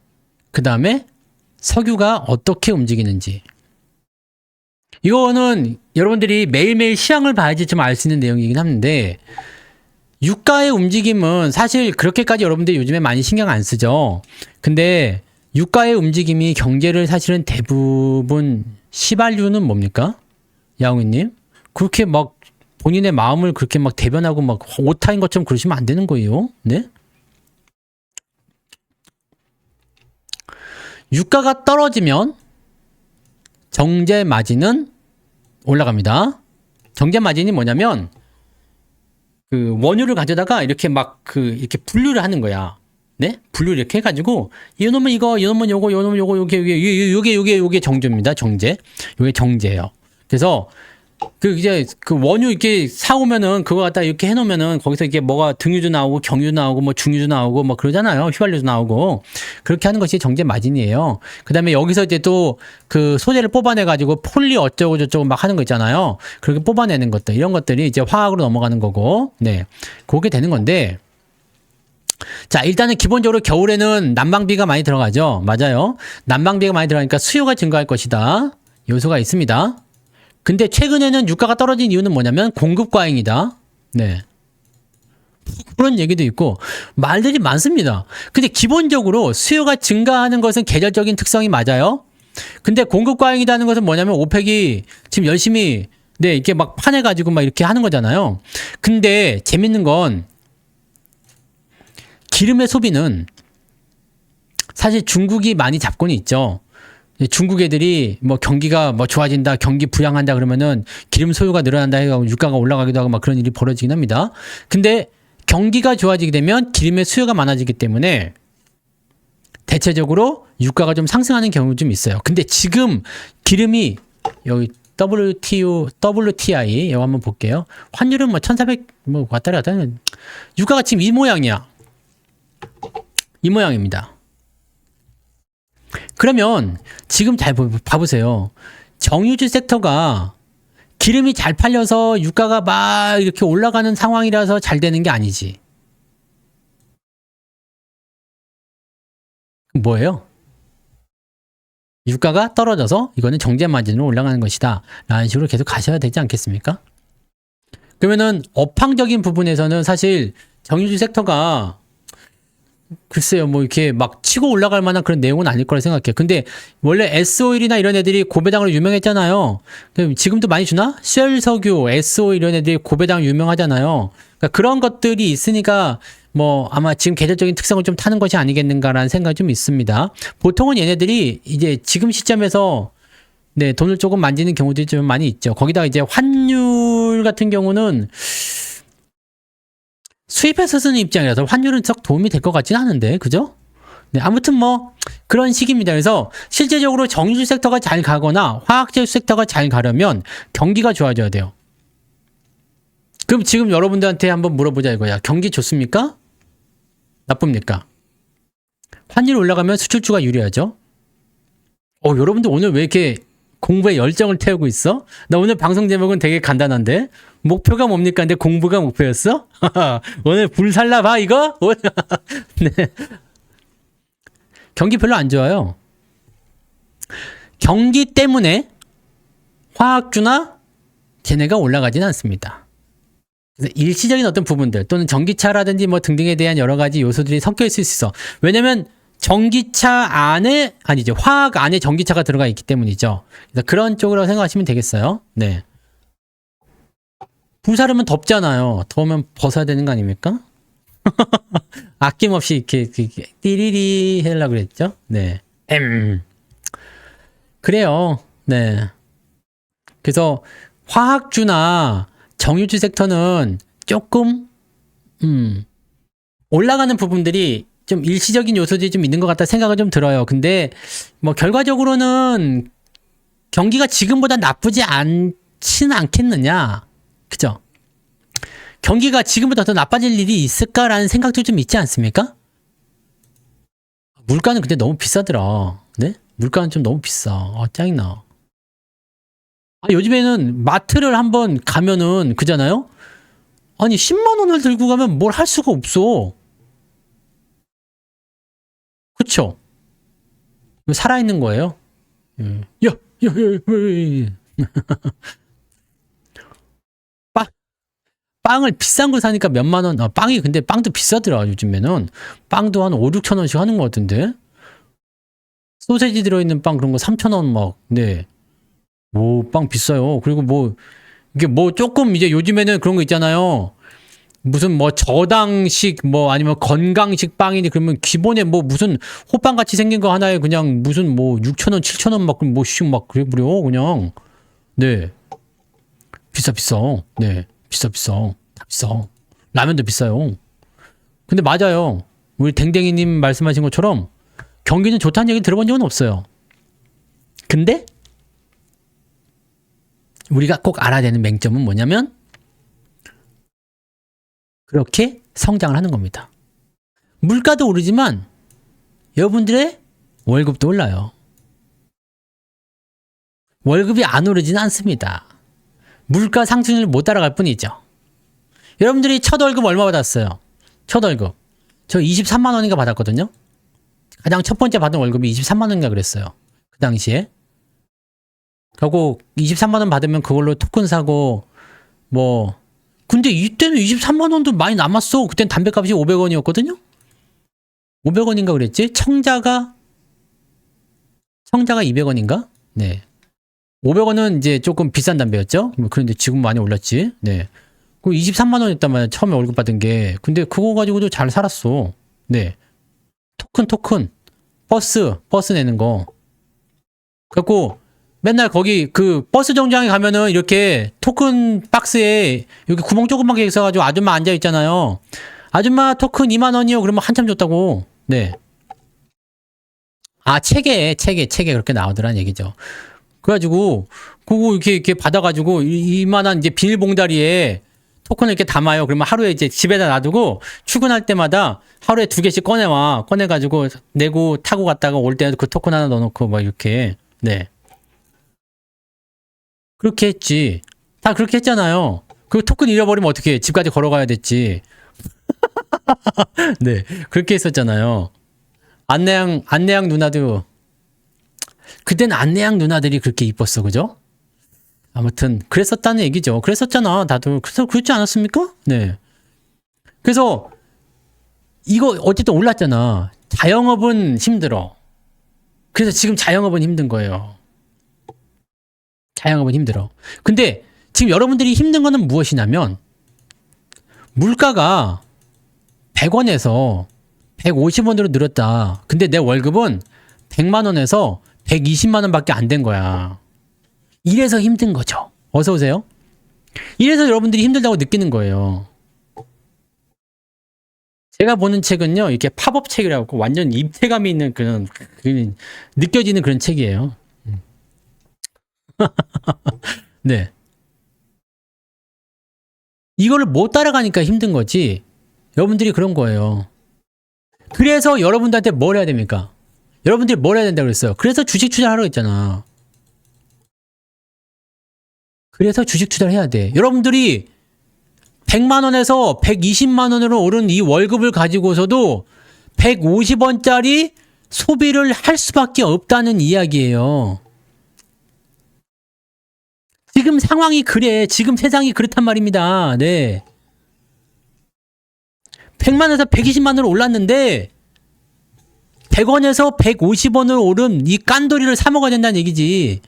그 다음에 석유가 어떻게 움직이는지. 이거는 여러분들이 매일매일 시황을 봐야지 좀 알 수 있는 내용이긴 한데 유가의 움직임은 사실 그렇게까지 여러분들이 요즘에 많이 신경 안 쓰죠. 근데 유가의 움직임이 경제를 사실은 대부분 시발류는 뭡니까? 야옹이님? 그렇게 막 본인의 마음을 그렇게 막 대변하고 막 오타인 것처럼 그러시면 안 되는 거예요. 네? 유가가 떨어지면 정제 마진은 올라갑니다. 정제 마진이 뭐냐면 그 원유를 가져다가 이렇게 막 이렇게 분류를 하는 거야. 네? 분류를 이렇게 해가지고 이놈은 이거, 이놈은 요거, 이놈은 요거, 요게 정제입니다. 정제. 요게 정제예요. 그래서 이제 원유 이렇게 사오면은 그거 갖다 이렇게 해놓으면은 거기서 이게 뭐가 등유도 나오고 경유도 나오고 뭐 중유도 나오고 뭐 그러잖아요. 휘발유도 나오고 그렇게 하는 것이 정제 마진이에요. 그 다음에 여기서 이제 또 그 소재를 뽑아내가지고 폴리 어쩌고 저쩌고 막 하는 거 있잖아요. 그렇게 뽑아내는 것들 이런 것들이 이제 화학으로 넘어가는 거고 네 그게 되는 건데 자 일단은 기본적으로 겨울에는 난방비가 많이 들어가죠. 맞아요. 난방비가 많이 들어가니까 수요가 증가할 것이다. 요소가 있습니다. 근데 최근에는 유가가 떨어진 이유는 뭐냐면 공급 과잉이다. 네. 그런 얘기도 있고 말들이 많습니다. 근데 기본적으로 수요가 증가하는 것은 계절적인 특성이 맞아요. 근데 공급 과잉이라는 것은 뭐냐면 오펙이 지금 열심히 네, 이렇게 막 파내가지고 막 이렇게 하는 거잖아요. 근데 재밌는 건 기름의 소비는 사실 중국이 많이 잡고는 있죠. 중국 애들이 뭐 경기가 뭐 좋아진다, 경기 부양한다 그러면은 기름 소요가 늘어난다 해가지고 유가가 올라가기도 하고 막 그런 일이 벌어지긴 합니다. 근데 경기가 좋아지게 되면 기름의 수요가 많아지기 때문에 대체적으로 유가가 좀 상승하는 경우도 좀 있어요. 근데 지금 기름이 여기 WTI 이거 한번 볼게요. 환율은 뭐 1,400 뭐 왔다리 갔다리 유가가 지금 이 모양이야. 이 모양입니다. 그러면 지금 잘 봐보세요. 정유주 섹터가 기름이 잘 팔려서 유가가 막 이렇게 올라가는 상황이라서 잘 되는 게 아니지. 뭐예요? 유가가 떨어져서 이거는 정제 마진으로 올라가는 것이다. 라는 식으로 계속 가셔야 되지 않겠습니까? 그러면은 업황적인 부분에서는 사실 정유주 섹터가 글쎄요, 뭐 이렇게 막 치고 올라갈 만한 그런 내용은 아닐 거라 생각해요. 근데 원래 S오일이나 이런 애들이 고배당으로 유명했잖아요. 지금도 많이 주나? 쉘 석유, S오일 이런 애들이 고배당 유명하잖아요. 그러니까 그런 것들이 있으니까 뭐 아마 지금 계절적인 특성을 좀 타는 것이 아니겠는가라는 생각이 좀 있습니다. 보통은 얘네들이 이제 지금 시점에서 네, 돈을 조금 만지는 경우들이 좀 많이 있죠. 거기다가 이제 환율 같은 경우는 수입해서 쓰는 입장이라서 환율은 썩 도움이 될 것 같지는 않은데, 그죠? 네, 아무튼 뭐 그런 식입니다. 그래서 실제적으로 정유주 섹터가 잘 가거나 화학제조 섹터가 잘 가려면 경기가 좋아져야 돼요. 그럼 지금 여러분들한테 한번 물어보자 이거야. 경기 좋습니까? 나쁩니까? 환율 올라가면 수출주가 유리하죠. 여러분들 오늘 왜 이렇게 공부에 열정을 태우고 있어? 나 오늘 방송 제목은 되게 간단한데 목표가 뭡니까? 근데 공부가 목표였어? 오늘 불 살라 봐 이거? 네. 경기 별로 안 좋아요. 경기 때문에 화학주나 쟤네가 올라가진 않습니다. 그래서 일시적인 어떤 부분들 또는 전기차라든지 뭐 등등에 대한 여러 가지 요소들이 섞여 있을 수 있어. 왜냐면 전기차 안에 아니죠. 화학 안에 전기차가 들어가 있기 때문이죠. 그래서 그런 쪽으로 생각하시면 되겠어요. 네. 불 사르면 덥잖아요. 더우면 벗어야 되는 거 아닙니까? 아낌없이 이렇게 띠리리 해달라고 그랬죠. 네. 그래요. 네. 그래서 화학주나 정유주 섹터는 조금 올라가는 부분들이 좀 일시적인 요소들이 좀 있는 것 같다 생각은 좀 들어요. 근데 뭐 결과적으로는 경기가 지금보다 나쁘지 않지는 않겠느냐. 그죠? 경기가 지금보다 더 나빠질 일이 있을까라는 생각도 좀 있지 않습니까? 물가는 근데 너무 비싸더라. 네? 물가는 좀 너무 비싸. 짜증나. 요즘에는 마트를 한번 가면은 그잖아요? 아니 10만 원을 들고 가면 뭘 할 수가 없어. 그쵸? 살아있는 거예요. 야. 빵을 비싼 거 사니까 몇만 원, 빵이 근데 빵도 비싸더라, 요즘에는. 빵도 한 5, 6천 원씩 하는 것 같은데. 소세지 들어있는 빵 그런 거 3천 원 막, 네. 빵 비싸요. 그리고 이게 조금 이제 요즘에는 그런 거 있잖아요. 무슨 뭐 저당식 뭐 아니면 건강식 빵이니 그러면 기본에 무슨 호빵 같이 생긴 거 하나에 그냥 무슨 6천 원, 7천 원 막 막 그래 버려 그냥. 네. 비싸. 네. 비싸. 다 비싸. 라면도 비싸요. 근데 맞아요. 우리 댕댕이님 말씀하신 것처럼 경기는 좋다는 얘기 들어본 적은 없어요. 근데 우리가 꼭 알아야 되는 맹점은 뭐냐면 그렇게 성장을 하는 겁니다. 물가도 오르지만 여러분들의 월급도 올라요. 월급이 안 오르지는 않습니다. 물가 상승률 못 따라갈 뿐이죠. 여러분들이 첫 월급 얼마 받았어요? 첫 월급. 저 23만 원인가 받았거든요. 가장 첫 번째 받은 월급이 23만 원인가 그랬어요. 그 당시에. 그리고 23만 원 받으면 그걸로 토큰 사고 근데 이때는 23만 원도 많이 남았어. 그땐 담배값이 500원이었거든요. 500원인가 그랬지? 청자가 200원인가? 네. 500원은 이제 조금 비싼 담배였죠. 그런데 지금 많이 올랐지. 네. 그 23만 원이었단 말이야. 처음에 월급 받은 게. 근데 그거 가지고도 잘 살았어. 네. 토큰. 버스 내는 거. 그래갖고 맨날 거기 그 버스 정류장에 가면은 이렇게 토큰 박스에 여기 구멍 조그맣게 있어가지고 아줌마 앉아 있잖아요. 아줌마 토큰 2만 원이요. 그러면 한참 줬다고. 네. 아, 책에 그렇게 나오더란 얘기죠. 그래가지고 그거 이렇게 받아가지고 이만한 이제 비닐봉다리에 토큰을 이렇게 담아요. 그러면 하루에 이제 집에다 놔두고 출근할 때마다 하루에 2개씩 꺼내가지고 내고 타고 갔다가 올 때도 그 토큰 하나 넣어놓고 막 이렇게. 네. 그렇게 했지. 다 그렇게 했잖아요. 그 토큰 잃어버리면 어떻게 해? 집까지 걸어가야 됐지. 네. 그렇게 했었잖아요. 안내양 누나도, 그땐 안내양 누나들이 그렇게 이뻤어. 그죠? 아무튼, 그랬었다는 얘기죠. 그랬었잖아. 나도. 그래서 그렇지 않았습니까? 네. 그래서, 이거 어쨌든 올랐잖아. 자영업은 힘들어. 그래서 지금 자영업은 힘든 거예요. 자영업은 힘들어. 근데 지금 여러분들이 힘든 거는 무엇이냐면 물가가 100원에서 150원으로 늘었다. 근데 내 월급은 100만 원에서 120만 원밖에 안 된 거야. 이래서 힘든 거죠. 어서 오세요. 이래서 여러분들이 힘들다고 느끼는 거예요. 제가 보는 책은요, 이렇게 팝업 책이라고 완전 입체감이 있는 그런 느껴지는 그런 책이에요. 네. 이거를 못 따라가니까 힘든 거지. 여러분들이 그런 거예요. 그래서 여러분들한테 뭘 해야 됩니까? 여러분들이 뭘 해야 된다고 그랬어요? 그래서 주식 투자를 하라고 했잖아. 그래서 주식 투자를 해야 돼. 여러분들이 100만 원에서 120만 원으로 오른 이 월급을 가지고서도 150원짜리 소비를 할 수밖에 없다는 이야기예요. 지금 상황이 그래. 지금 세상이 그렇단 말입니다. 네. 100만에서 120만으로 올랐는데 100원에서 150원으로 오른 이 깐돌이를 사 먹어야 된다는 얘기지.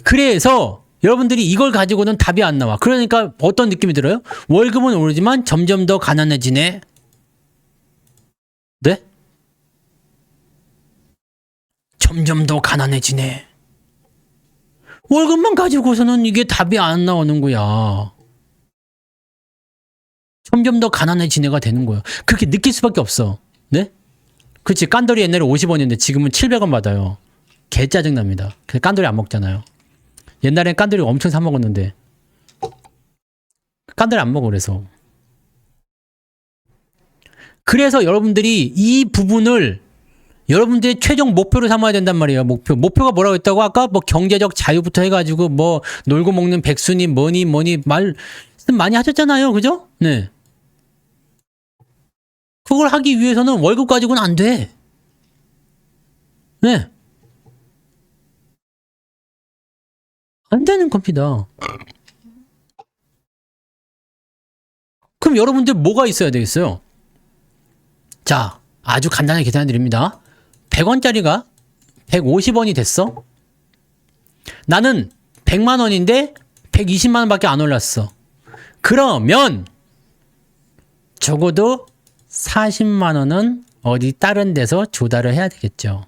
그래서 여러분들이 이걸 가지고는 답이 안 나와. 그러니까 어떤 느낌이 들어요? 월급은 오르지만 점점 더 가난해지네. 네? 점점 더 가난해지네. 월급만 가지고서는 이게 답이 안 나오는 거야. 점점 더 가난해지네가 되는 거야. 그렇게 느낄 수밖에 없어. 네? 그렇지. 깐돌이 옛날에 50원이었는데 지금은 700원 받아요. 개 짜증납니다. 그래서 깐돌이 안 먹잖아요. 옛날엔 깐돌이 엄청 사 먹었는데 깐돌이 안 먹어. 그래서 여러분들이 이 부분을 여러분들의 최종 목표로 삼아야 된단 말이에요. 목표가 뭐라고 했다고? 아까 뭐 경제적 자유부터 해가지고 뭐 놀고 먹는 백순이 뭐니 말씀 많이 하셨잖아요. 그죠? 네. 그걸 하기 위해서는 월급 가지고는 안 돼. 네. 안 되는 겁니다. 그럼 여러분들 뭐가 있어야 되겠어요? 자, 아주 간단하게 계산해 드립니다. 100원짜리가 150원이 됐어. 나는 100만 원인데 120만 원밖에 안 올랐어. 그러면 적어도 40만 원은 어디 다른 데서 조달을 해야 되겠죠.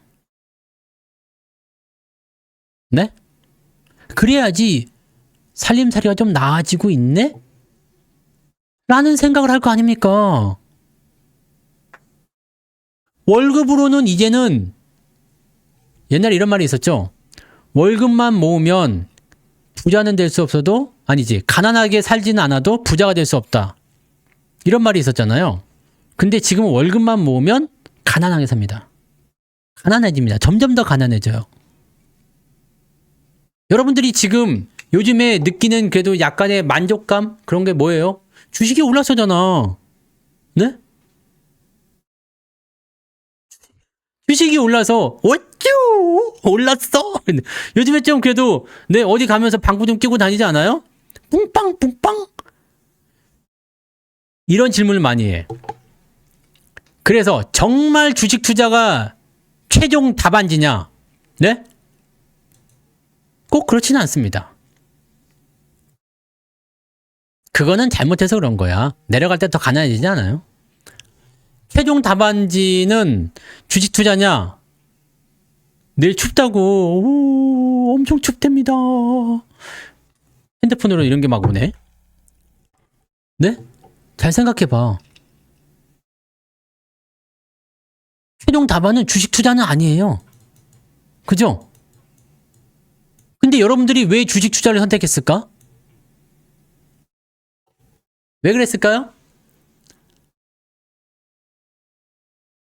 네? 그래야지 살림살이가 좀 나아지고 있네? 라는 생각을 할 거 아닙니까? 월급으로는 이제는 옛날에 이런 말이 있었죠. 월급만 모으면 부자는 될 수 없어도 아니지 가난하게 살지는 않아도 부자가 될 수 없다. 이런 말이 있었잖아요. 근데 지금은 월급만 모으면 가난하게 삽니다. 가난해집니다. 점점 더 가난해져요. 여러분들이 지금 요즘에 느끼는 그래도 약간의 만족감 그런 게 뭐예요? 주식이 올랐어잖아. 네? 주식이 올라서 어쭈 올랐어. 요즘에 좀 그래도 네 어디 가면서 방구 좀 끼고 다니지 않아요? 뿡빵 이런 질문을 많이 해. 그래서 정말 주식 투자가 최종 답안지냐? 네? 꼭 그렇지는 않습니다. 그거는 잘못해서 그런 거야. 내려갈 때 더 가난해지지 않아요? 최종 답안지는 주식 투자냐? 내일 춥다고. 오, 엄청 춥답니다. 핸드폰으로 이런 게 막 오네. 네? 잘 생각해봐. 최종 답안은 주식 투자는 아니에요. 그죠? 근데 여러분들이 왜 주식 투자를 선택했을까? 왜 그랬을까요?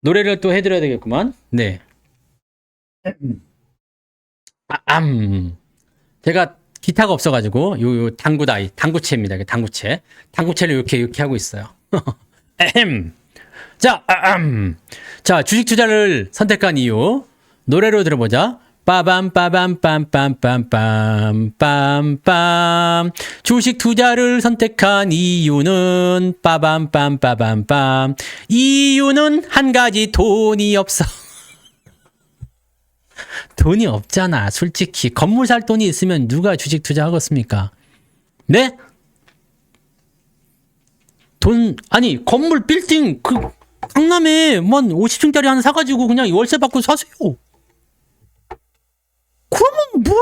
노래를 또 해드려야 되겠구만. 네. 제가 기타가 없어가지고 요 당구채입니다. 당구채. 당구채를 이렇게 하고 있어요. 자, 자, 주식 투자를 선택한 이유 노래로 들어보자. 빠밤 주식 투자를 선택한 이유는 빠밤 이유는 한 가지 돈이 없어. 돈이 없잖아. 솔직히 건물 살 돈이 있으면 누가 주식 투자하겠습니까? 네? 아니 건물 빌딩 강남에 만 50층짜리 하나 사가지고 그냥 월세 받고 사세요. 그러면 뭐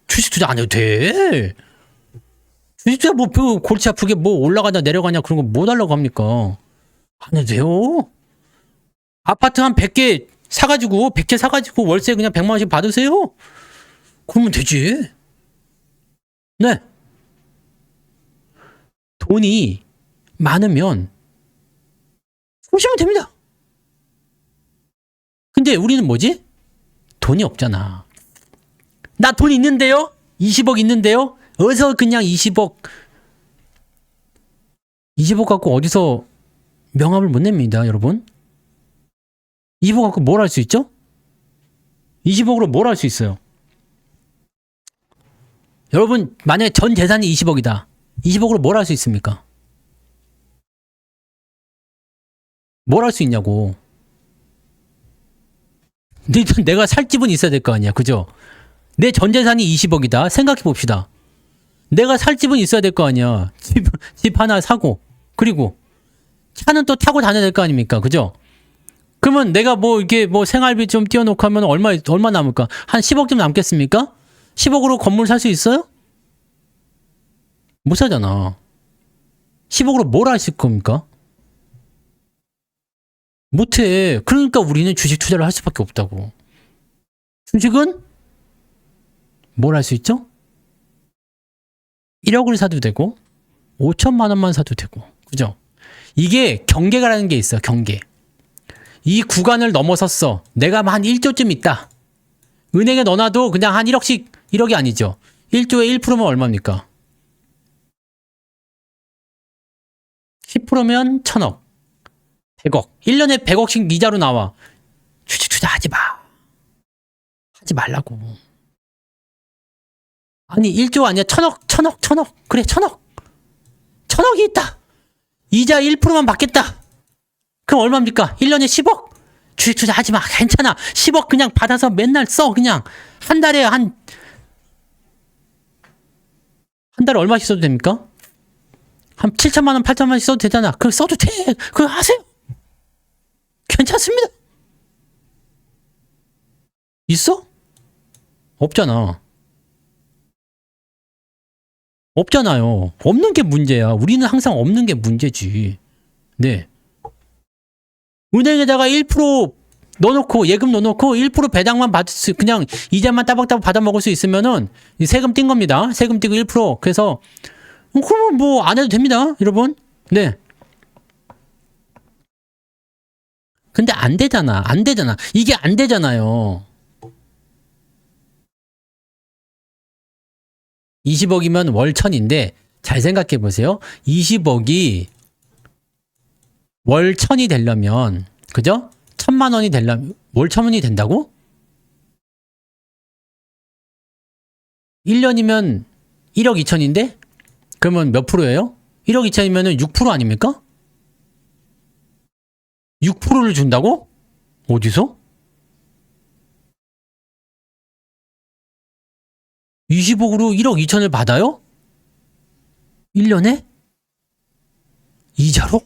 주식 투자 안 해도 돼. 주식 투자 뭐 골치 아프게 뭐 올라가냐 내려가냐 그런 거 뭐 달라고 합니까? 안 해도 돼요. 아파트 한 100개 사가지고 100채 사가지고 월세 그냥 100만 원씩 받으세요. 그러면 되지. 네. 돈이 많으면 쏘시면 됩니다. 근데 우리는 뭐지? 돈이 없잖아. 나 돈 있는데요? 20억 있는데요? 어디서 그냥 20억 갖고 어디서 명함을 못 냅니다, 여러분? 20억 갖고 뭘 할 수 있죠? 20억으로 뭘 할 수 있어요? 여러분, 만약에 전 재산이 20억이다. 20억으로 뭘 할 수 있습니까? 뭘 할 수 있냐고. 내가 살 집은 있어야 될 거 아니야, 그죠? 내 전 재산이 20억이다. 생각해 봅시다. 내가 살 집은 있어야 될 거 아니야. 집 하나 사고, 그리고 차는 또 타고 다녀야 될 거 아닙니까? 그죠? 그러면 내가 뭐 이게 뭐 생활비 좀 띄워놓고 하면 얼마 남을까? 한 10억 좀 남겠습니까? 10억으로 건물 살 수 있어요? 못 사잖아. 10억으로 뭘 하실 겁니까? 못해. 그러니까 우리는 주식 투자를 할 수밖에 없다고. 주식은 뭘 할 수 있죠? 1억을 사도 되고 5천만 원만 사도 되고. 그죠? 이게 경계가라는 게 있어. 경계. 이 구간을 넘어섰어. 내가 한 1조쯤 있다. 은행에 넣어놔도 그냥 한 1억씩, 1억이 아니죠. 1조에 1%면 얼마입니까? 10%면 1000억. 100억. 1년에 100억씩 이자로 나와. 주식 투자 하지 마. 하지 말라고. 아니 1조 아니야. 1000억. 그래 1000억. 1000억이 있다. 이자 1%만 받겠다. 그럼 얼마입니까? 1년에 10억? 주식 투자 하지 마. 괜찮아. 10억 그냥 받아서 맨날 써. 그냥 한 달에 한 달에 얼마씩 써도 됩니까? 한 7천만 원, 8천만 원씩 써도 되잖아. 그거 써도 돼. 그거 하세요. 괜찮습니다. 있어? 없잖아. 없잖아요. 없는 게 문제야. 우리는 항상 없는 게 문제지. 네. 은행에다가 1% 넣어놓고 예금 넣어놓고 1% 배당만 받을 수 그냥 이자만 따박따박 받아 먹을 수 있으면은 세금 뗀 겁니다. 세금 떼고 1%. 그래서 그러면 뭐 안 해도 됩니다, 여러분. 네. 근데 안 되잖아. 이게 안 되잖아요. 20억이면 월 1000인데 잘 생각해 보세요. 20억이 월 1000이 되려면 그죠? 1000만 원이 되려면 월 1000원이 된다고? 1년이면 1억 2천인데? 그러면 몇 프로예요? 1억 2천이면 6% 아닙니까? 6%를 준다고? 어디서? 20억으로 1억 2천을 받아요? 1년에? 이자로?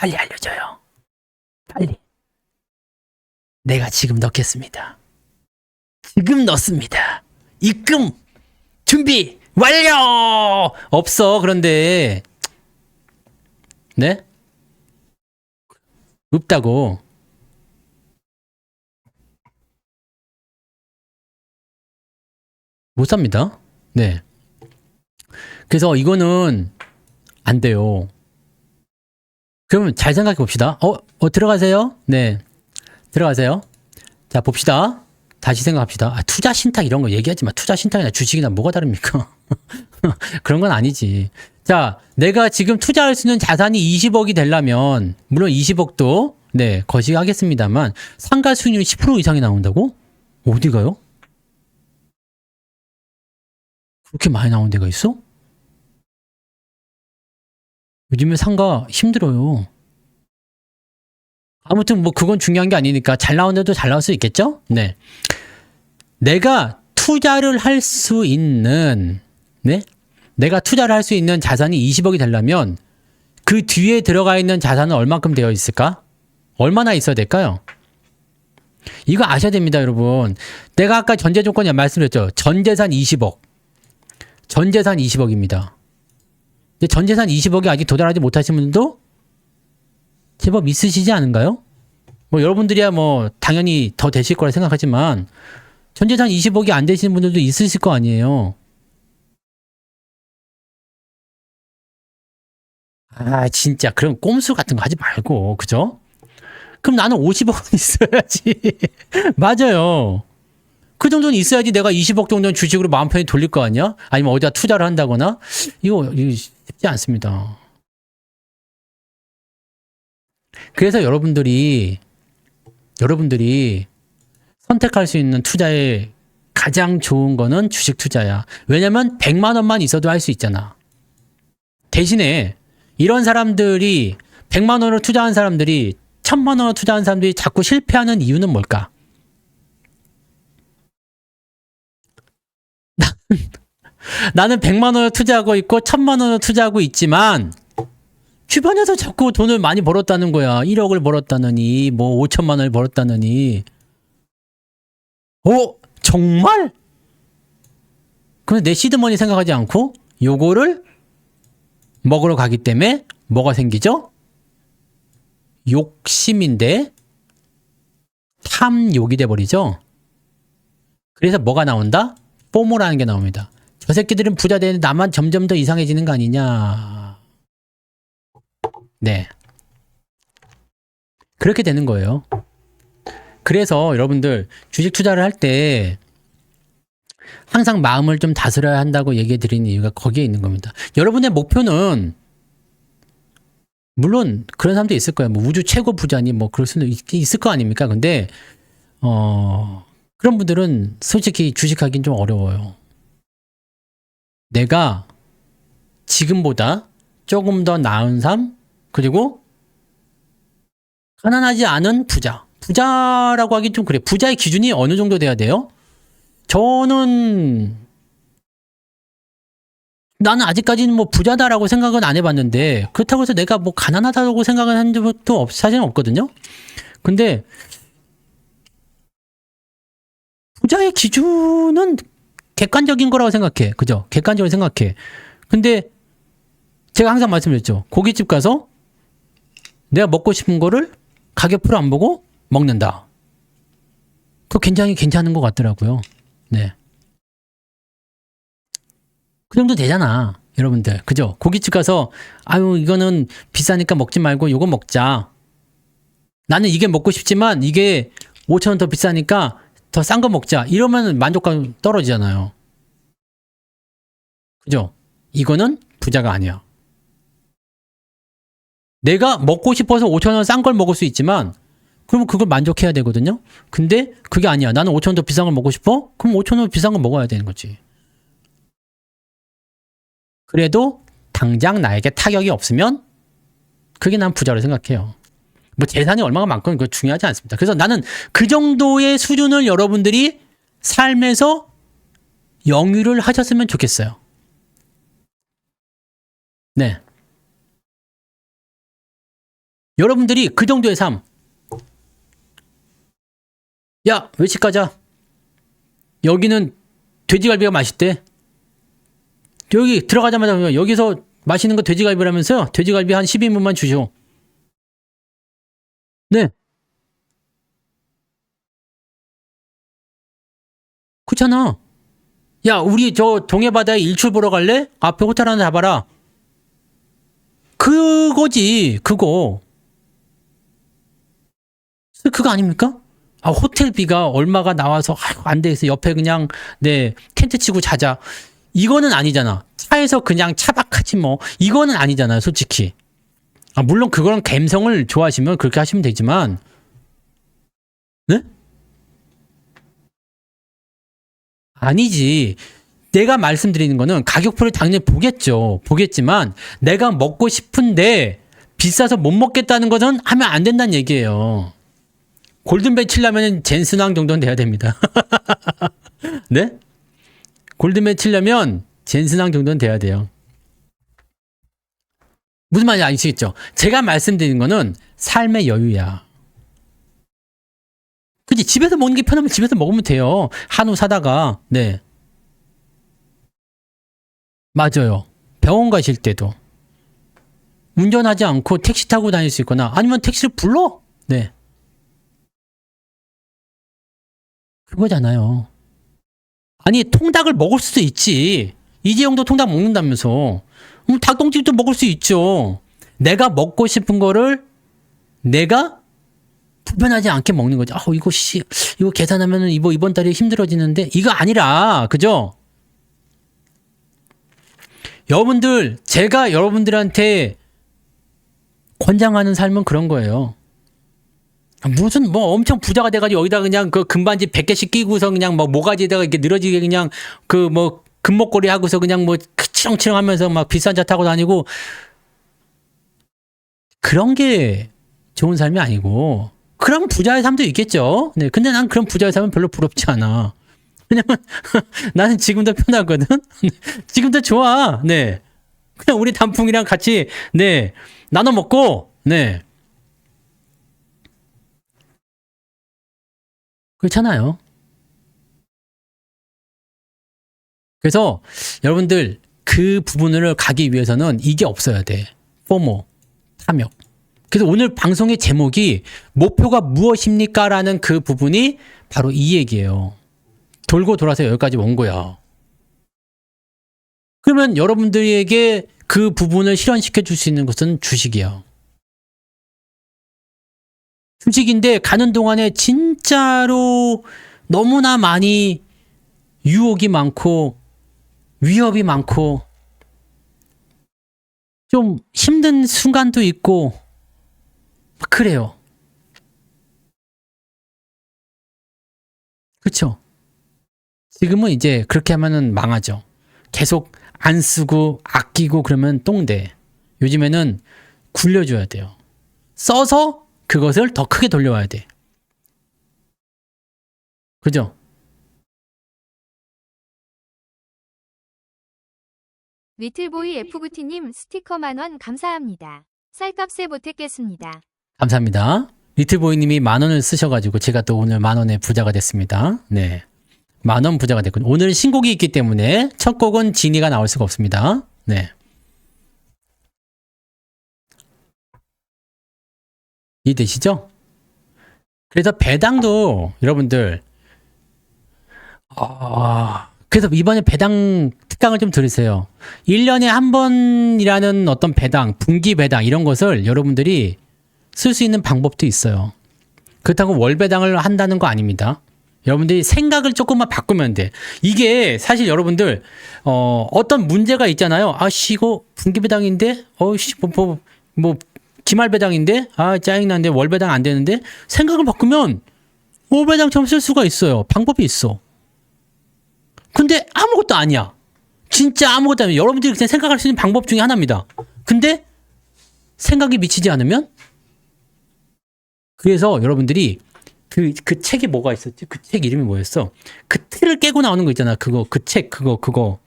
빨리 알려줘요. 빨리. 내가 지금 넣겠습니다. 지금 넣습니다. 입금 준비 완료. 없어. 그런데 네? 없다고. 못 삽니다. 네. 그래서 이거는 안 돼요. 그러면 잘 생각해 봅시다. 들어가세요. 네. 들어가세요. 자, 봅시다. 다시 생각합시다. 투자 신탁 이런 거 얘기하지 마. 투자 신탁이나 주식이나 뭐가 다릅니까? 그런 건 아니지. 자, 내가 지금 투자할 수 있는 자산이 20억이 되려면, 물론 20억도, 네, 거시하겠습니다만, 상가 수익률이 10% 이상이 나온다고? 어디 가요? 그렇게 많이 나온 데가 있어? 요즘에 상가 힘들어요. 아무튼 뭐 그건 중요한 게 아니니까 잘 나온 데도 잘 나올 수 있겠죠? 네. 내가 투자를 할 수 있는, 네? 내가 투자를 할 수 있는 자산이 20억이 되려면 그 뒤에 들어가 있는 자산은 얼만큼 되어 있을까? 얼마나 있어야 될까요? 이거 아셔야 됩니다, 여러분. 내가 아까 전제 조건이 말씀드렸죠. 전재산 20억. 전재산 20억입니다. 근데 전재산 20억이 아직 도달하지 못하신 분들도 제법 있으시지 않은가요? 뭐 여러분들이야 뭐 당연히 더 되실 거라 생각하지만 전재산 20억이 안 되시는 분들도 있으실 거 아니에요. 아 진짜 그런 꼼수 같은 거 하지 말고 그죠? 그럼 나는 50억은 있어야지. 맞아요. 그 정도는 있어야지 내가 20억 정도는 주식으로 마음 편히 돌릴 거 아니야? 아니면 어디다 투자를 한다거나 이거 쉽지 않습니다. 그래서 여러분들이 선택할 수 있는 투자의 가장 좋은 거는 주식 투자야. 왜냐면 100만 원만 있어도 할 수 있잖아. 대신에 이런 사람들이 100만 원을 투자한 사람들이 1000만 원을 투자한 사람들이 자꾸 실패하는 이유는 뭘까? 나는 100만 원을 투자하고 있고 1000만 원을 투자하고 있지만 주변에서 자꾸 돈을 많이 벌었다는 거야. 1억을 벌었다느니 뭐 5천만 원을 벌었다느니. 정말? 근데 내 시드머니 생각하지 않고 요거를 먹으러 가기 때문에 뭐가 생기죠? 욕심인데 탐욕이 돼버리죠. 그래서 뭐가 나온다? 포모라는 게 나옵니다. 저 새끼들은 부자 되는데 나만 점점 더 이상해지는 거 아니냐. 네. 그렇게 되는 거예요. 그래서 여러분들 주식 투자를 할 때 항상 마음을 좀 다스려야 한다고 얘기해 드리는 이유가 거기에 있는 겁니다. 여러분의 목표는 물론 그런 사람도 있을 거예요. 뭐 우주 최고 부자니 뭐 그럴 수는 있을 거 아닙니까? 근데 그런 분들은 솔직히 주식하기는 좀 어려워요. 내가 지금보다 조금 더 나은 삶 그리고 가난하지 않은 부자. 부자라고 하긴 좀 그래. 부자의 기준이 어느 정도 돼야 돼요? 나는 아직까지는 뭐 부자다라고 생각은 안 해봤는데 그렇다고 해서 내가 뭐 가난하다고 생각은 한 적도 사실은 없거든요. 근데 부자의 기준은 객관적인 거라고 생각해. 그죠? 객관적으로 생각해. 근데 제가 항상 말씀드렸죠. 고깃집 가서 내가 먹고 싶은 거를 가격표를 안 보고 먹는다. 그거 굉장히 괜찮은 것 같더라고요. 네. 그 정도 되잖아. 여러분들. 그죠? 고깃집 가서 아유 이거는 비싸니까 먹지 말고 요거 먹자. 나는 이게 먹고 싶지만 이게 5,000원 더 비싸니까 더 싼 거 먹자. 이러면 만족감 떨어지잖아요. 그죠? 이거는 부자가 아니야. 내가 먹고 싶어서 5,000원 싼 걸 먹을 수 있지만 그러면 그걸 만족해야 되거든요. 근데 그게 아니야. 나는 5,000원 더 비싼 걸 먹고 싶어? 그럼 5,000원 비싼 걸 먹어야 되는 거지. 그래도 당장 나에게 타격이 없으면 그게 난 부자로 생각해요. 뭐 재산이 얼마가 많건 그거 중요하지 않습니다. 그래서 나는 그 정도의 수준을 여러분들이 삶에서 영유를 하셨으면 좋겠어요. 네. 여러분들이 그 정도의 삶. 야, 외식 가자. 여기는 돼지갈비가 맛있대. 여기 들어가자마자 여기서 맛있는 거 돼지갈비라면서요. 돼지갈비 한 12인분만 주시오. 네. 그렇잖아. 야, 우리 저 동해바다에 일출 보러 갈래? 앞에 호텔 하나 잡아라. 그거지, 그거. 그거 아닙니까? 아, 호텔비가 얼마가 나와서 안 되겠어. 옆에 그냥 네 텐트 치고 자자. 이거는 아니잖아. 차에서 그냥 차박하지 뭐. 이거는 아니잖아요, 솔직히. 아, 물론 그거랑 감성을 좋아하시면 그렇게 하시면 되지만, 네? 아니지. 내가 말씀드리는 거는 가격표를 당연히 보겠죠. 보겠지만 내가 먹고 싶은데 비싸서 못 먹겠다는 것은 하면 안 된다는 얘기예요. 골든벨 치려면 젠슨왕 정도는 돼야 됩니다. 네? 골든벨 치려면 젠슨왕 정도는 돼야 돼요. 무슨 말인지 아시겠죠? 제가 말씀드리는 거는 삶의 여유야. 그치? 집에서 먹는 게 편하면 집에서 먹으면 돼요. 한우 사다가, 네. 맞아요. 병원 가실 때도. 운전하지 않고 택시 타고 다닐 수 있거나 아니면 택시를 불러? 네. 그거잖아요. 아니, 통닭을 먹을 수도 있지. 이재용도 통닭 먹는다면서. 닭똥집도 먹을 수 있죠. 내가 먹고 싶은 거를 내가 불편하지 않게 먹는 거죠. 아, 이거 계산하면 이번 달에 힘들어지는데 이거 아니라, 그죠? 여러분들, 제가 여러분들한테 권장하는 삶은 그런 거예요. 무슨 뭐 엄청 부자가 돼가지고 여기다 그냥 그 금반지 100개씩 끼고서 그냥 뭐 모가지에다가 이렇게 늘어지게 그냥 그 뭐 금목걸이 하고서 그냥 뭐 치렁치렁 하면서 막 비싼 차 타고 다니고 그런 게 좋은 삶이 아니고 그런 부자의 삶도 있겠죠. 네, 근데 난 그런 부자의 삶은 별로 부럽지 않아. 왜냐면 나는 지금도 편하거든. 지금도 좋아. 네, 그냥 우리 단풍이랑 같이 네 나눠 먹고 네 그렇잖아요. 그래서 여러분들 그 부분을 가기 위해서는 이게 없어야 돼. 포모, 탐욕. 그래서 오늘 방송의 제목이 목표가 무엇입니까? 라는 그 부분이 바로 이 얘기예요. 돌고 돌아서 여기까지 온 거야. 그러면 여러분들에게 그 부분을 실현시켜 줄 수 있는 것은 주식이야. 주식인데 가는 동안에 진짜로 너무나 많이 유혹이 많고 위협이 많고 좀 힘든 순간도 있고 그래요. 그렇죠? 지금은 이제 그렇게 하면은 망하죠. 계속 안 쓰고 아끼고 그러면 똥돼. 요즘에는 굴려줘야 돼요. 써서 그것을 더 크게 돌려와야 돼. 그죠? 리틀보이 FVT님 스티커 10,000원 감사합니다. 쌀값에 보탰겠습니다. 감사합니다. 리틀보이님이 10,000원을 쓰셔가지고 제가 또 오늘 10,000원의 부자가 됐습니다. 네. 10,000원 부자가 됐군요. 오늘 신곡이 있기 때문에 첫 곡은 지니가 나올 수가 없습니다. 네. 이해되시죠? 그래서 배당도 여러분들 그래서 이번에 배당 특강을 좀 들으세요. 1년에 한 번이라는 어떤 배당, 분기 배당 이런 것을 여러분들이 쓸 수 있는 방법도 있어요. 그렇다고 월 배당을 한다는 거 아닙니다. 여러분들이 생각을 조금만 바꾸면 돼. 이게 사실 여러분들 어떤 문제가 있잖아요. 이거 분기 배당인데, 기말 배당인데, 짜증나는데 월 배당 안 되는데 생각을 바꾸면 월 배당처럼 쓸 수가 있어요. 방법이 있어. 근데 아무것도 아니야. 진짜 아무것도 아니야. 여러분들이 그냥 생각할 수 있는 방법 중에 하나입니다. 근데 생각이 미치지 않으면 그래서 여러분들이 그 책이 뭐가 있었지? 그 책 이름이 뭐였어? 그 틀을 깨고 나오는 거 있잖아. 그 책, 그거.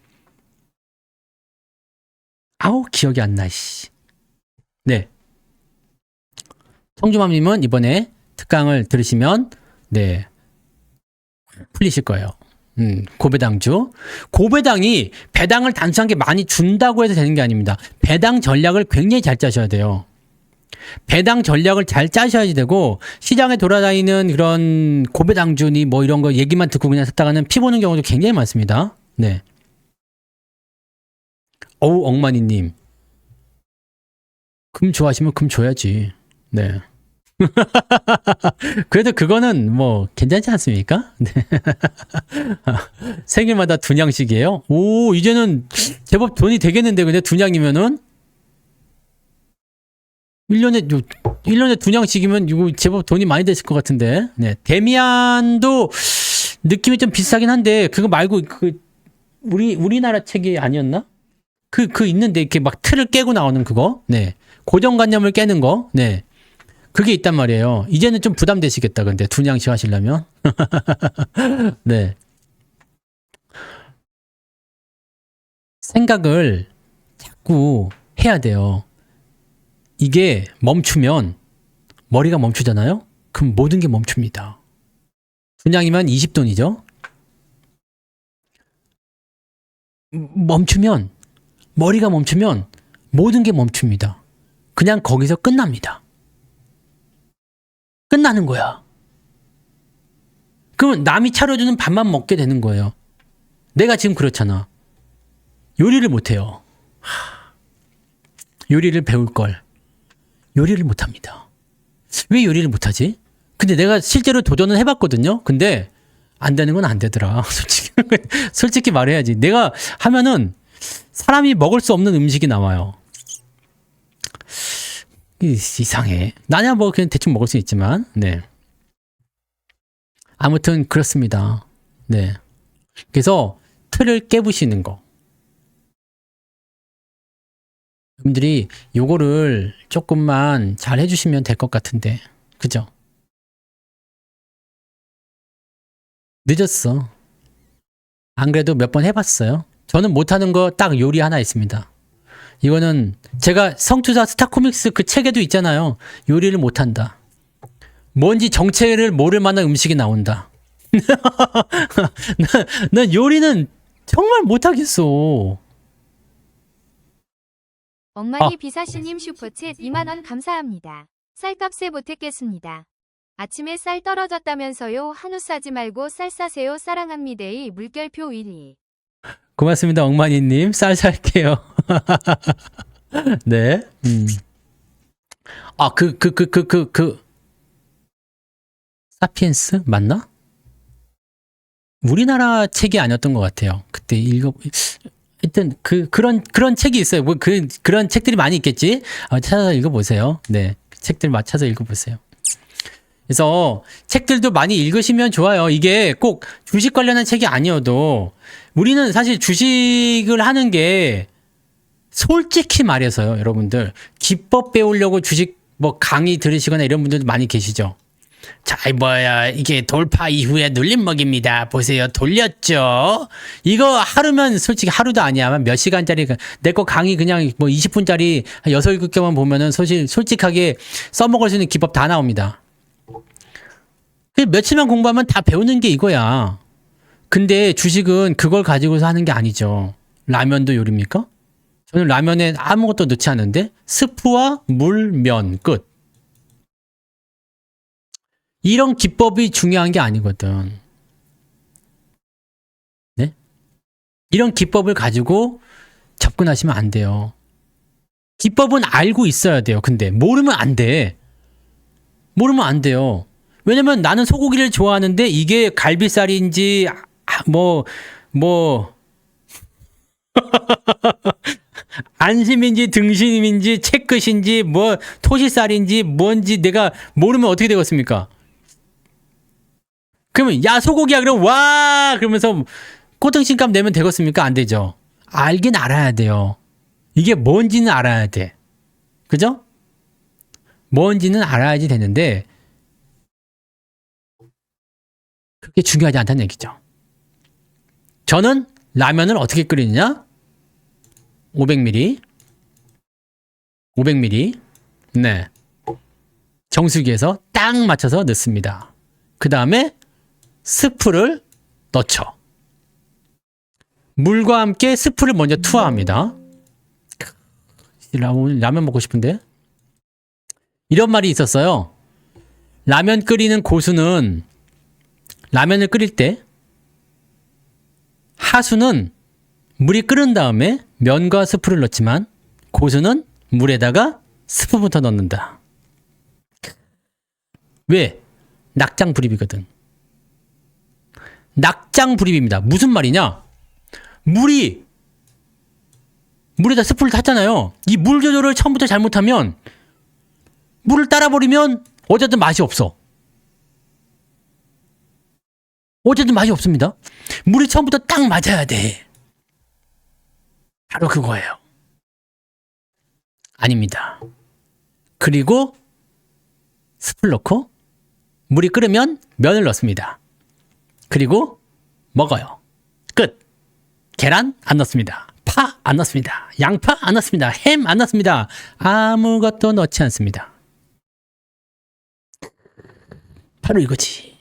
기억이 안 나, 씨. 네. 청주맘님은 이번에 특강을 들으시면 네 풀리실 거예요. 고배당주. 고배당이 배당을 단순하게 많이 준다고 해서 되는 게 아닙니다. 배당 전략을 굉장히 잘 짜셔야 돼요. 배당 전략을 잘 짜셔야지 되고, 시장에 돌아다니는 그런 고배당주니 뭐 이런 거 얘기만 듣고 그냥 샀다가는 피 보는 경우도 굉장히 많습니다. 네. 어우, 엉마니님. 금 좋아하시면 금 줘야지. 네. 그래도 그거는 뭐 괜찮지 않습니까? 네. 생일마다 두 냥씩이에요? 오, 이제는 제법 돈이 되겠는데, 근데 두 냥이면은? 1년에 두 냥씩이면 이거 제법 돈이 많이 됐을 것 같은데. 네. 데미안도 느낌이 좀 비슷하긴 한데, 그거 말고 우리나라 책이 아니었나? 그 있는데, 이렇게 막 틀을 깨고 나오는 그거? 네. 고정관념을 깨는 거? 네. 그게 있단 말이에요. 이제는 좀 부담되시겠다, 근데 두 냥씩 하시려면. 네. 생각을 자꾸 해야 돼요. 이게 멈추면 머리가 멈추잖아요? 그럼 모든 게 멈춥니다. 두 냥이면 20돈이죠? 머리가 멈추면 모든 게 멈춥니다. 그냥 거기서 끝납니다. 끝나는 거야. 그러면 남이 차려주는 밥만 먹게 되는 거예요. 내가 지금 그렇잖아. 요리를 못해요. 요리를 배울 걸. 요리를 못합니다. 왜 요리를 못하지? 근데 내가 실제로 도전을 해봤거든요. 근데 안 되는 건 안 되더라. 솔직히 말해야지. 내가 하면은 사람이 먹을 수 없는 음식이 나와요. 이상해. 나냐 뭐 그냥 대충 먹을 수 있지만, 네. 아무튼 그렇습니다. 네. 그래서 틀을 깨부시는 거. 여러분들이 요거를 조금만 잘 해주시면 될 것 같은데, 그죠? 늦었어. 안 그래도 몇 번 해봤어요. 저는 못하는 거 딱 요리 하나 있습니다. 이거는 제가 성투사 스타코믹스 그 책에도 있잖아요. 요리를 못한다. 뭔지 정체를 모를 만한 음식이 나온다. 난 요리는 정말 못하겠어. 엉마니 비사시님 슈퍼챗 2만원 감사합니다. 쌀값에 못했겠습니다. 아침에 쌀 떨어졌다면서요. 한우 싸지 말고 쌀 싸세요. 사랑합니다의 물결표 1위. 고맙습니다, 엉마니님. 쌀 살게요. 네. 아, 사피엔스? 맞나? 우리나라 책이 아니었던 것 같아요. 그때 하여튼, 그런 책이 있어요. 뭐, 그런 책들이 많이 있겠지? 찾아서 읽어보세요. 네. 책들 맞춰서 읽어보세요. 그래서 책들도 많이 읽으시면 좋아요. 이게 꼭 주식 관련한 책이 아니어도 우리는 사실 주식을 하는 게 솔직히 말해서요, 여러분들. 기법 배우려고 주식 뭐 강의 들으시거나 이런 분들도 많이 계시죠. 자, 이게 돌파 이후에 눌림목입니다. 보세요. 돌렸죠? 이거 하루면 솔직히 하루도 아니야. 몇 시간짜리, 내 거 강의 그냥 뭐 20분짜리 6, 7개만 보면은 솔직하게 써먹을 수 있는 기법 다 나옵니다. 며칠만 공부하면 다 배우는 게 이거야. 근데 주식은 그걸 가지고서 하는 게 아니죠. 라면도 요리입니까? 저는 라면에 아무것도 넣지 않는데 스프와 물, 면, 끝. 이런 기법이 중요한 게 아니거든. 네? 이런 기법을 가지고 접근하시면 안 돼요. 기법은 알고 있어야 돼요. 근데 모르면 안 돼. 모르면 안 돼요. 왜냐면 나는 소고기를 좋아하는데 이게 갈비살인지 안심인지 등심인지 채끝인지 뭐 토시살인지 뭔지 내가 모르면 어떻게 되겠습니까? 그러면 야 소고기야 그럼 와 그러면서 꼬등심값 내면 되겠습니까? 안 되죠. 알긴 알아야 돼요. 이게 뭔지는 알아야 돼. 그죠? 뭔지는 알아야지 되는데 그렇게 중요하지 않다는 얘기죠. 저는 라면을 어떻게 끓이느냐? 500ml. 네. 정수기에서 딱 맞춰서 넣습니다. 그 다음에 스프를 넣죠. 물과 함께 스프를 먼저 투하합니다. 오늘 라면 먹고 싶은데? 이런 말이 있었어요. 라면 끓이는 고수는 라면을 끓일 때 하수는 물이 끓은 다음에 면과 스프를 넣지만 고수는 물에다가 스프부터 넣는다. 왜? 낙장불입이거든. 낙장불입입니다. 무슨 말이냐? 물에다 스프를 탔잖아요. 이 물 조절을 처음부터 잘못하면 물을 따라버리면 어쨌든 맛이 없어. 어쨌든 맛이 없습니다. 물이 처음부터 딱 맞아야 돼. 바로 그거예요. 아닙니다. 그리고 스프를 넣고 물이 끓으면 면을 넣습니다. 그리고 먹어요. 끝. 계란 안 넣습니다. 파 안 넣습니다. 양파 안 넣습니다. 햄 안 넣습니다. 아무것도 넣지 않습니다. 바로 이거지.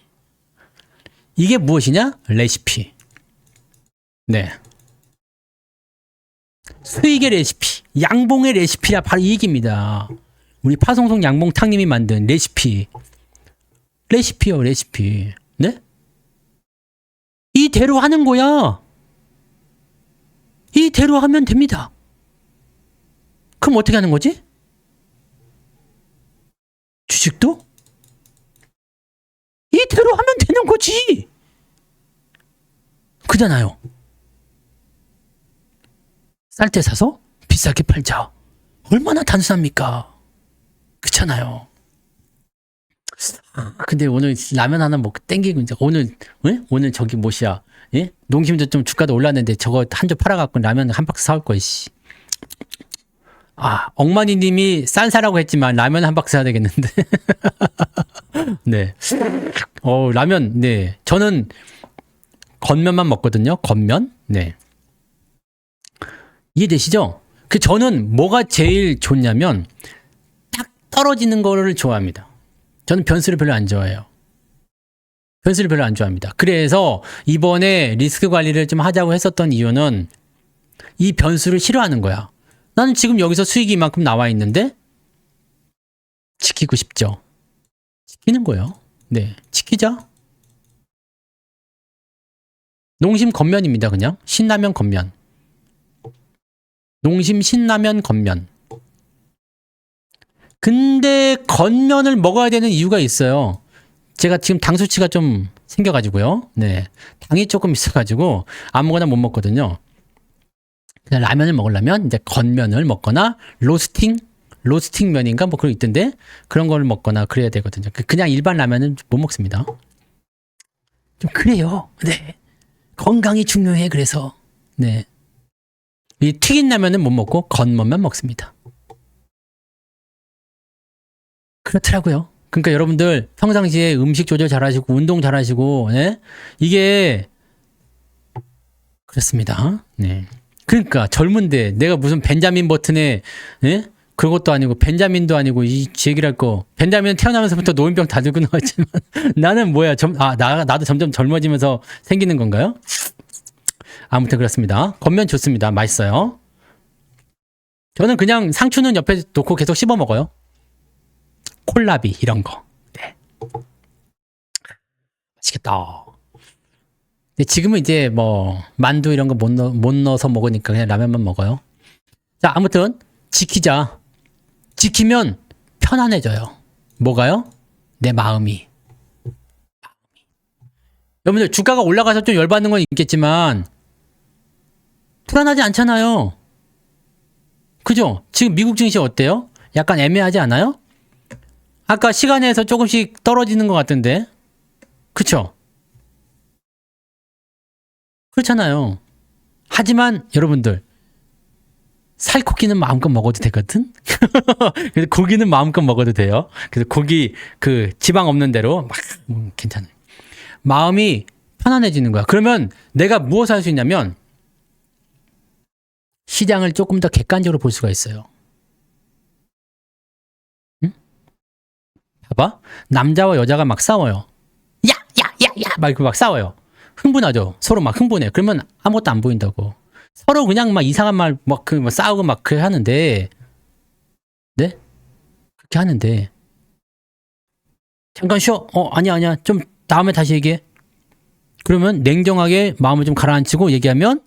이게 무엇이냐? 레시피. 네. 수익의 레시피, 양봉의 레시피라 바로 이 얘기입니다. 우리 파송송 양봉탕님이 만든 레시피. 레시피요, 레시피. 네? 이대로 하는 거야. 이대로 하면 됩니다. 그럼 어떻게 하는 거지? 주식도? 이대로 하면 되는 거지. 그잖아요. 쌀 때 사서 비싸게 팔자. 얼마나 단순합니까? 그렇잖아요. 근데 오늘 라면 하나 먹고 땡기고 이제 오늘 저기 뭐시야? 예? 농심도 좀 주가도 올랐는데 저거 한 조 팔아갖고 라면 한 박스 사올 거야. 씨. 엉마니님이 쌀 사라고 했지만 라면 한 박스 사야 되겠는데. 네. 라면. 네. 저는 건면만 먹거든요. 건면. 네. 이해되시죠? 저는 뭐가 제일 좋냐면 딱 떨어지는 거를 좋아합니다. 저는 변수를 별로 안 좋아해요. 변수를 별로 안 좋아합니다. 그래서 이번에 리스크 관리를 좀 하자고 했었던 이유는 이 변수를 싫어하는 거야. 나는 지금 여기서 수익이 이만큼 나와 있는데 지키고 싶죠. 지키는 거예요. 네, 지키자. 농심 건면입니다. 그냥 신라면 건면. 농심 신라면 건면. 근데 건면을 먹어야 되는 이유가 있어요. 제가 지금 당 수치가 좀 생겨가지고요. 네, 당이 조금 있어가지고 아무거나 못 먹거든요. 그냥 라면을 먹으려면 이제 건면을 먹거나 로스팅 면인가 뭐 그런 거 있던데 그런 걸 먹거나 그래야 되거든요. 그냥 일반 라면은 못 먹습니다. 좀 그래요. 네, 건강이 중요해. 그래서 네, 이 튀긴 라면은 못 먹고 건면만 먹습니다. 그렇더라고요. 그러니까 여러분들 평상시에 음식 조절 잘하시고 운동 잘하시고, 네? 이게 그렇습니다. 네. 그러니까 젊은데 내가 무슨 벤자민 버튼에, 네? 그런 것도 아니고 벤자민도 아니고 이 얘기를 할 거. 벤자민은 태어나면서부터 노인병 다 들고 나왔지만 나는 뭐야? 나도 점점 젊어지면서 생기는 건가요? 아무튼 그렇습니다. 건면 좋습니다. 맛있어요. 저는 그냥 상추는 옆에 놓고 계속 씹어 먹어요. 콜라비 이런 거. 네. 맛있겠다. 근데 지금은 이제 뭐 만두 이런 거 못 넣어서 먹으니까 그냥 라면만 먹어요. 자, 아무튼 지키자. 지키면 편안해져요. 뭐가요? 내 마음이. 여러분들 주가가 올라가서 좀 열받는 건 있겠지만 불안하지 않잖아요. 그죠? 지금 미국 증시 어때요? 약간 애매하지 않아요? 아까 시간에서 조금씩 떨어지는 것 같은데. 그쵸? 그렇잖아요. 하지만 여러분들 살코기는 마음껏 먹어도 되거든? 그래서 고기는 마음껏 먹어도 돼요. 그래서 고기 그 지방 없는 대로 막 괜찮아요. 마음이 편안해지는 거야. 그러면 내가 무엇을 할 수 있냐면 시장을 조금 더 객관적으로 볼 수가 있어요. 응? 봐봐. 남자와 여자가 막 싸워요. 야, 야, 야, 야! 막 이렇게 막 싸워요. 흥분하죠. 서로 막 흥분해. 그러면 아무것도 안 보인다고. 서로 그냥 막 이상한 말, 막 싸우고 막 그렇게 하는데, 네? 그렇게 하는데, 잠깐 쉬어. 아니야. 좀 다음에 다시 얘기해. 그러면 냉정하게 마음을 좀 가라앉히고 얘기하면,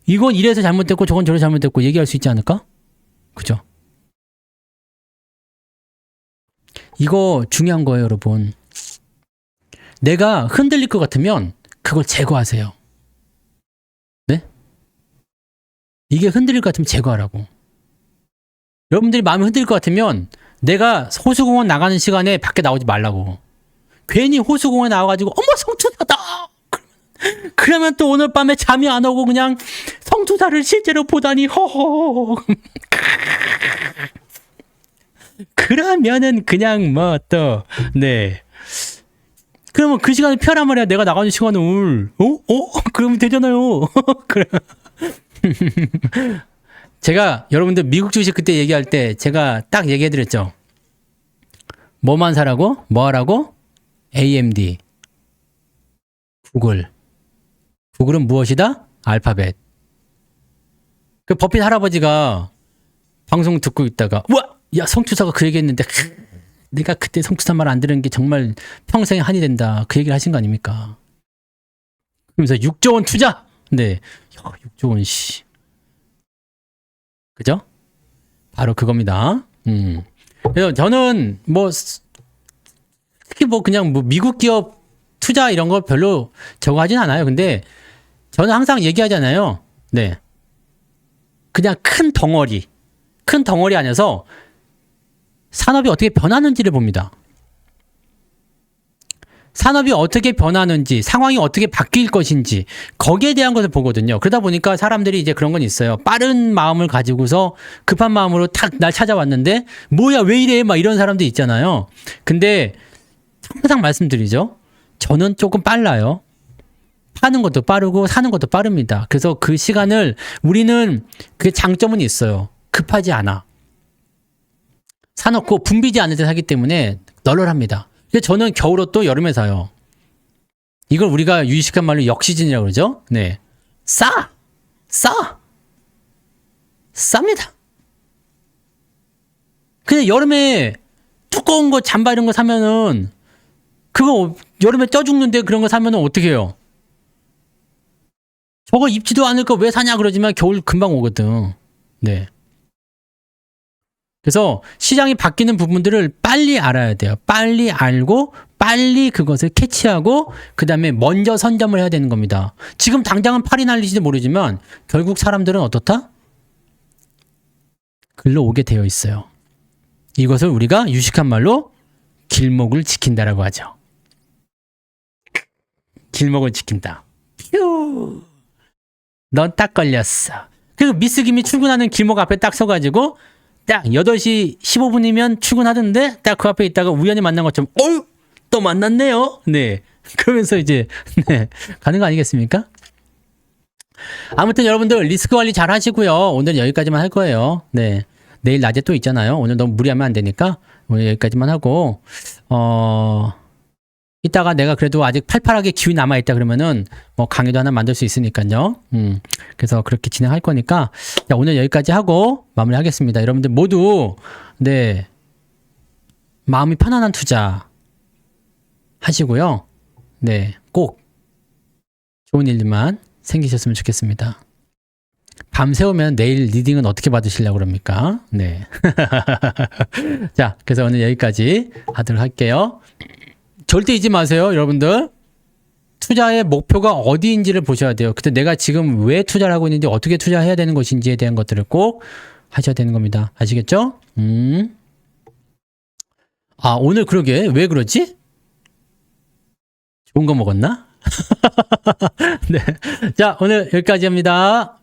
이건 이래서 잘못됐고, 저건 저래서 잘못됐고, 얘기할 수 있지 않을까? 그죠? 이거 중요한 거예요, 여러분. 내가 흔들릴 것 같으면 그걸 제거하세요. 네? 이게 흔들릴 것 같으면 제거하라고. 여러분들이 마음이 흔들릴 것 같으면 내가 호수공원 나가는 시간에 밖에 나오지 말라고. 괜히 호수공원에 나와가지고 어머 성투사다! 그러면 또 오늘 밤에 잠이 안 오고 그냥 성투사를 실제로 보다니 허허. 그러면은 그냥 뭐 또 네. 그러면 그 시간에 펴란 말이야. 내가 나가는 시간을 그러면 되잖아요. 제가 여러분들 미국 주식 그때 얘기할 때 제가 딱 얘기해드렸죠. 뭐만 사라고? 뭐 하라고? AMD 구글은 무엇이다? 알파벳. 그 버핏 할아버지가 방송 듣고 있다가 우와! 야 성투사가 그 얘기했는데 내가 그때 성투사 말 안 들은 게 정말 평생에 한이 된다. 그 얘기를 하신 거 아닙니까? 그러면서 6조 원 투자. 네, 6조 원 씨. 그죠? 바로 그겁니다. 그래서 저는 뭐 특히 뭐 그냥 뭐 미국 기업 투자 이런 거 별로 저거 하진 않아요. 근데 저는 항상 얘기하잖아요. 네, 그냥 큰 덩어리 안에서 산업이 어떻게 변하는지를 봅니다. 산업이 어떻게 변하는지, 상황이 어떻게 바뀔 것인지, 거기에 대한 것을 보거든요. 그러다 보니까 사람들이 이제 그런 건 있어요. 빠른 마음을 가지고서 급한 마음으로 탁 날 찾아왔는데, 뭐야, 왜 이래? 막 이런 사람도 있잖아요. 근데 항상 말씀드리죠. 저는 조금 빨라요. 파는 것도 빠르고 사는 것도 빠릅니다. 그래서 그 시간을 우리는 그 장점은 있어요. 급하지 않아. 사놓고 붐비지 않을 때 사기 때문에 널널합니다. 근데 저는 겨울옷도 여름에 사요. 이걸 우리가 유의식한 말로 역시즌이라고 그러죠. 네, 쌉니다. 근데 여름에 두꺼운 거 잠바 이런 거 사면은 그거 여름에 쪄 죽는데 그런 거 사면은 어떻게 해요? 저거 입지도 않을 거 왜 사냐 그러지만 겨울 금방 오거든. 네. 그래서 시장이 바뀌는 부분들을 빨리 알아야 돼요. 빨리 알고 빨리 그것을 캐치하고 그 다음에 먼저 선점을 해야 되는 겁니다. 지금 당장은 팔이 날리지도 모르지만 결국 사람들은 어떻다? 글로 오게 되어 있어요. 이것을 우리가 유식한 말로 길목을 지킨다라고 하죠. 길목을 지킨다. 휴. 넌 딱 걸렸어. 그 미스 김이 출근하는 길목 앞에 딱 서가지고 딱 8시 15분이면 출근하던데 딱 그 앞에 있다가 우연히 만난 것처럼 또 만났네요. 네. 그러면서 이제 네, 가는 거 아니겠습니까? 아무튼 여러분들 리스크 관리 잘 하시고요. 오늘 여기까지만 할 거예요. 네. 내일 낮에 또 있잖아요. 오늘 너무 무리하면 안 되니까 오늘 여기까지만 하고 이따가 내가 그래도 아직 팔팔하게 기운이 남아있다 그러면은 뭐 강의도 하나 만들 수 있으니까요. 그래서 그렇게 진행할 거니까 자, 오늘 여기까지 하고 마무리하겠습니다. 여러분들 모두 네 마음이 편안한 투자 하시고요. 네, 꼭 좋은 일만 생기셨으면 좋겠습니다. 밤 새우면 내일 리딩은 어떻게 받으시려고 그럽니까? 네. 자, 그래서 오늘 여기까지 하도록 할게요. 절대 잊지 마세요, 여러분들. 투자의 목표가 어디인지를 보셔야 돼요. 그때 내가 지금 왜 투자를 하고 있는지 어떻게 투자해야 되는 것인지에 대한 것들을 꼭 하셔야 되는 겁니다. 아시겠죠? 아, 오늘 그러게 왜 그러지? 좋은 거 먹었나? 네. 자, 오늘 여기까지 합니다.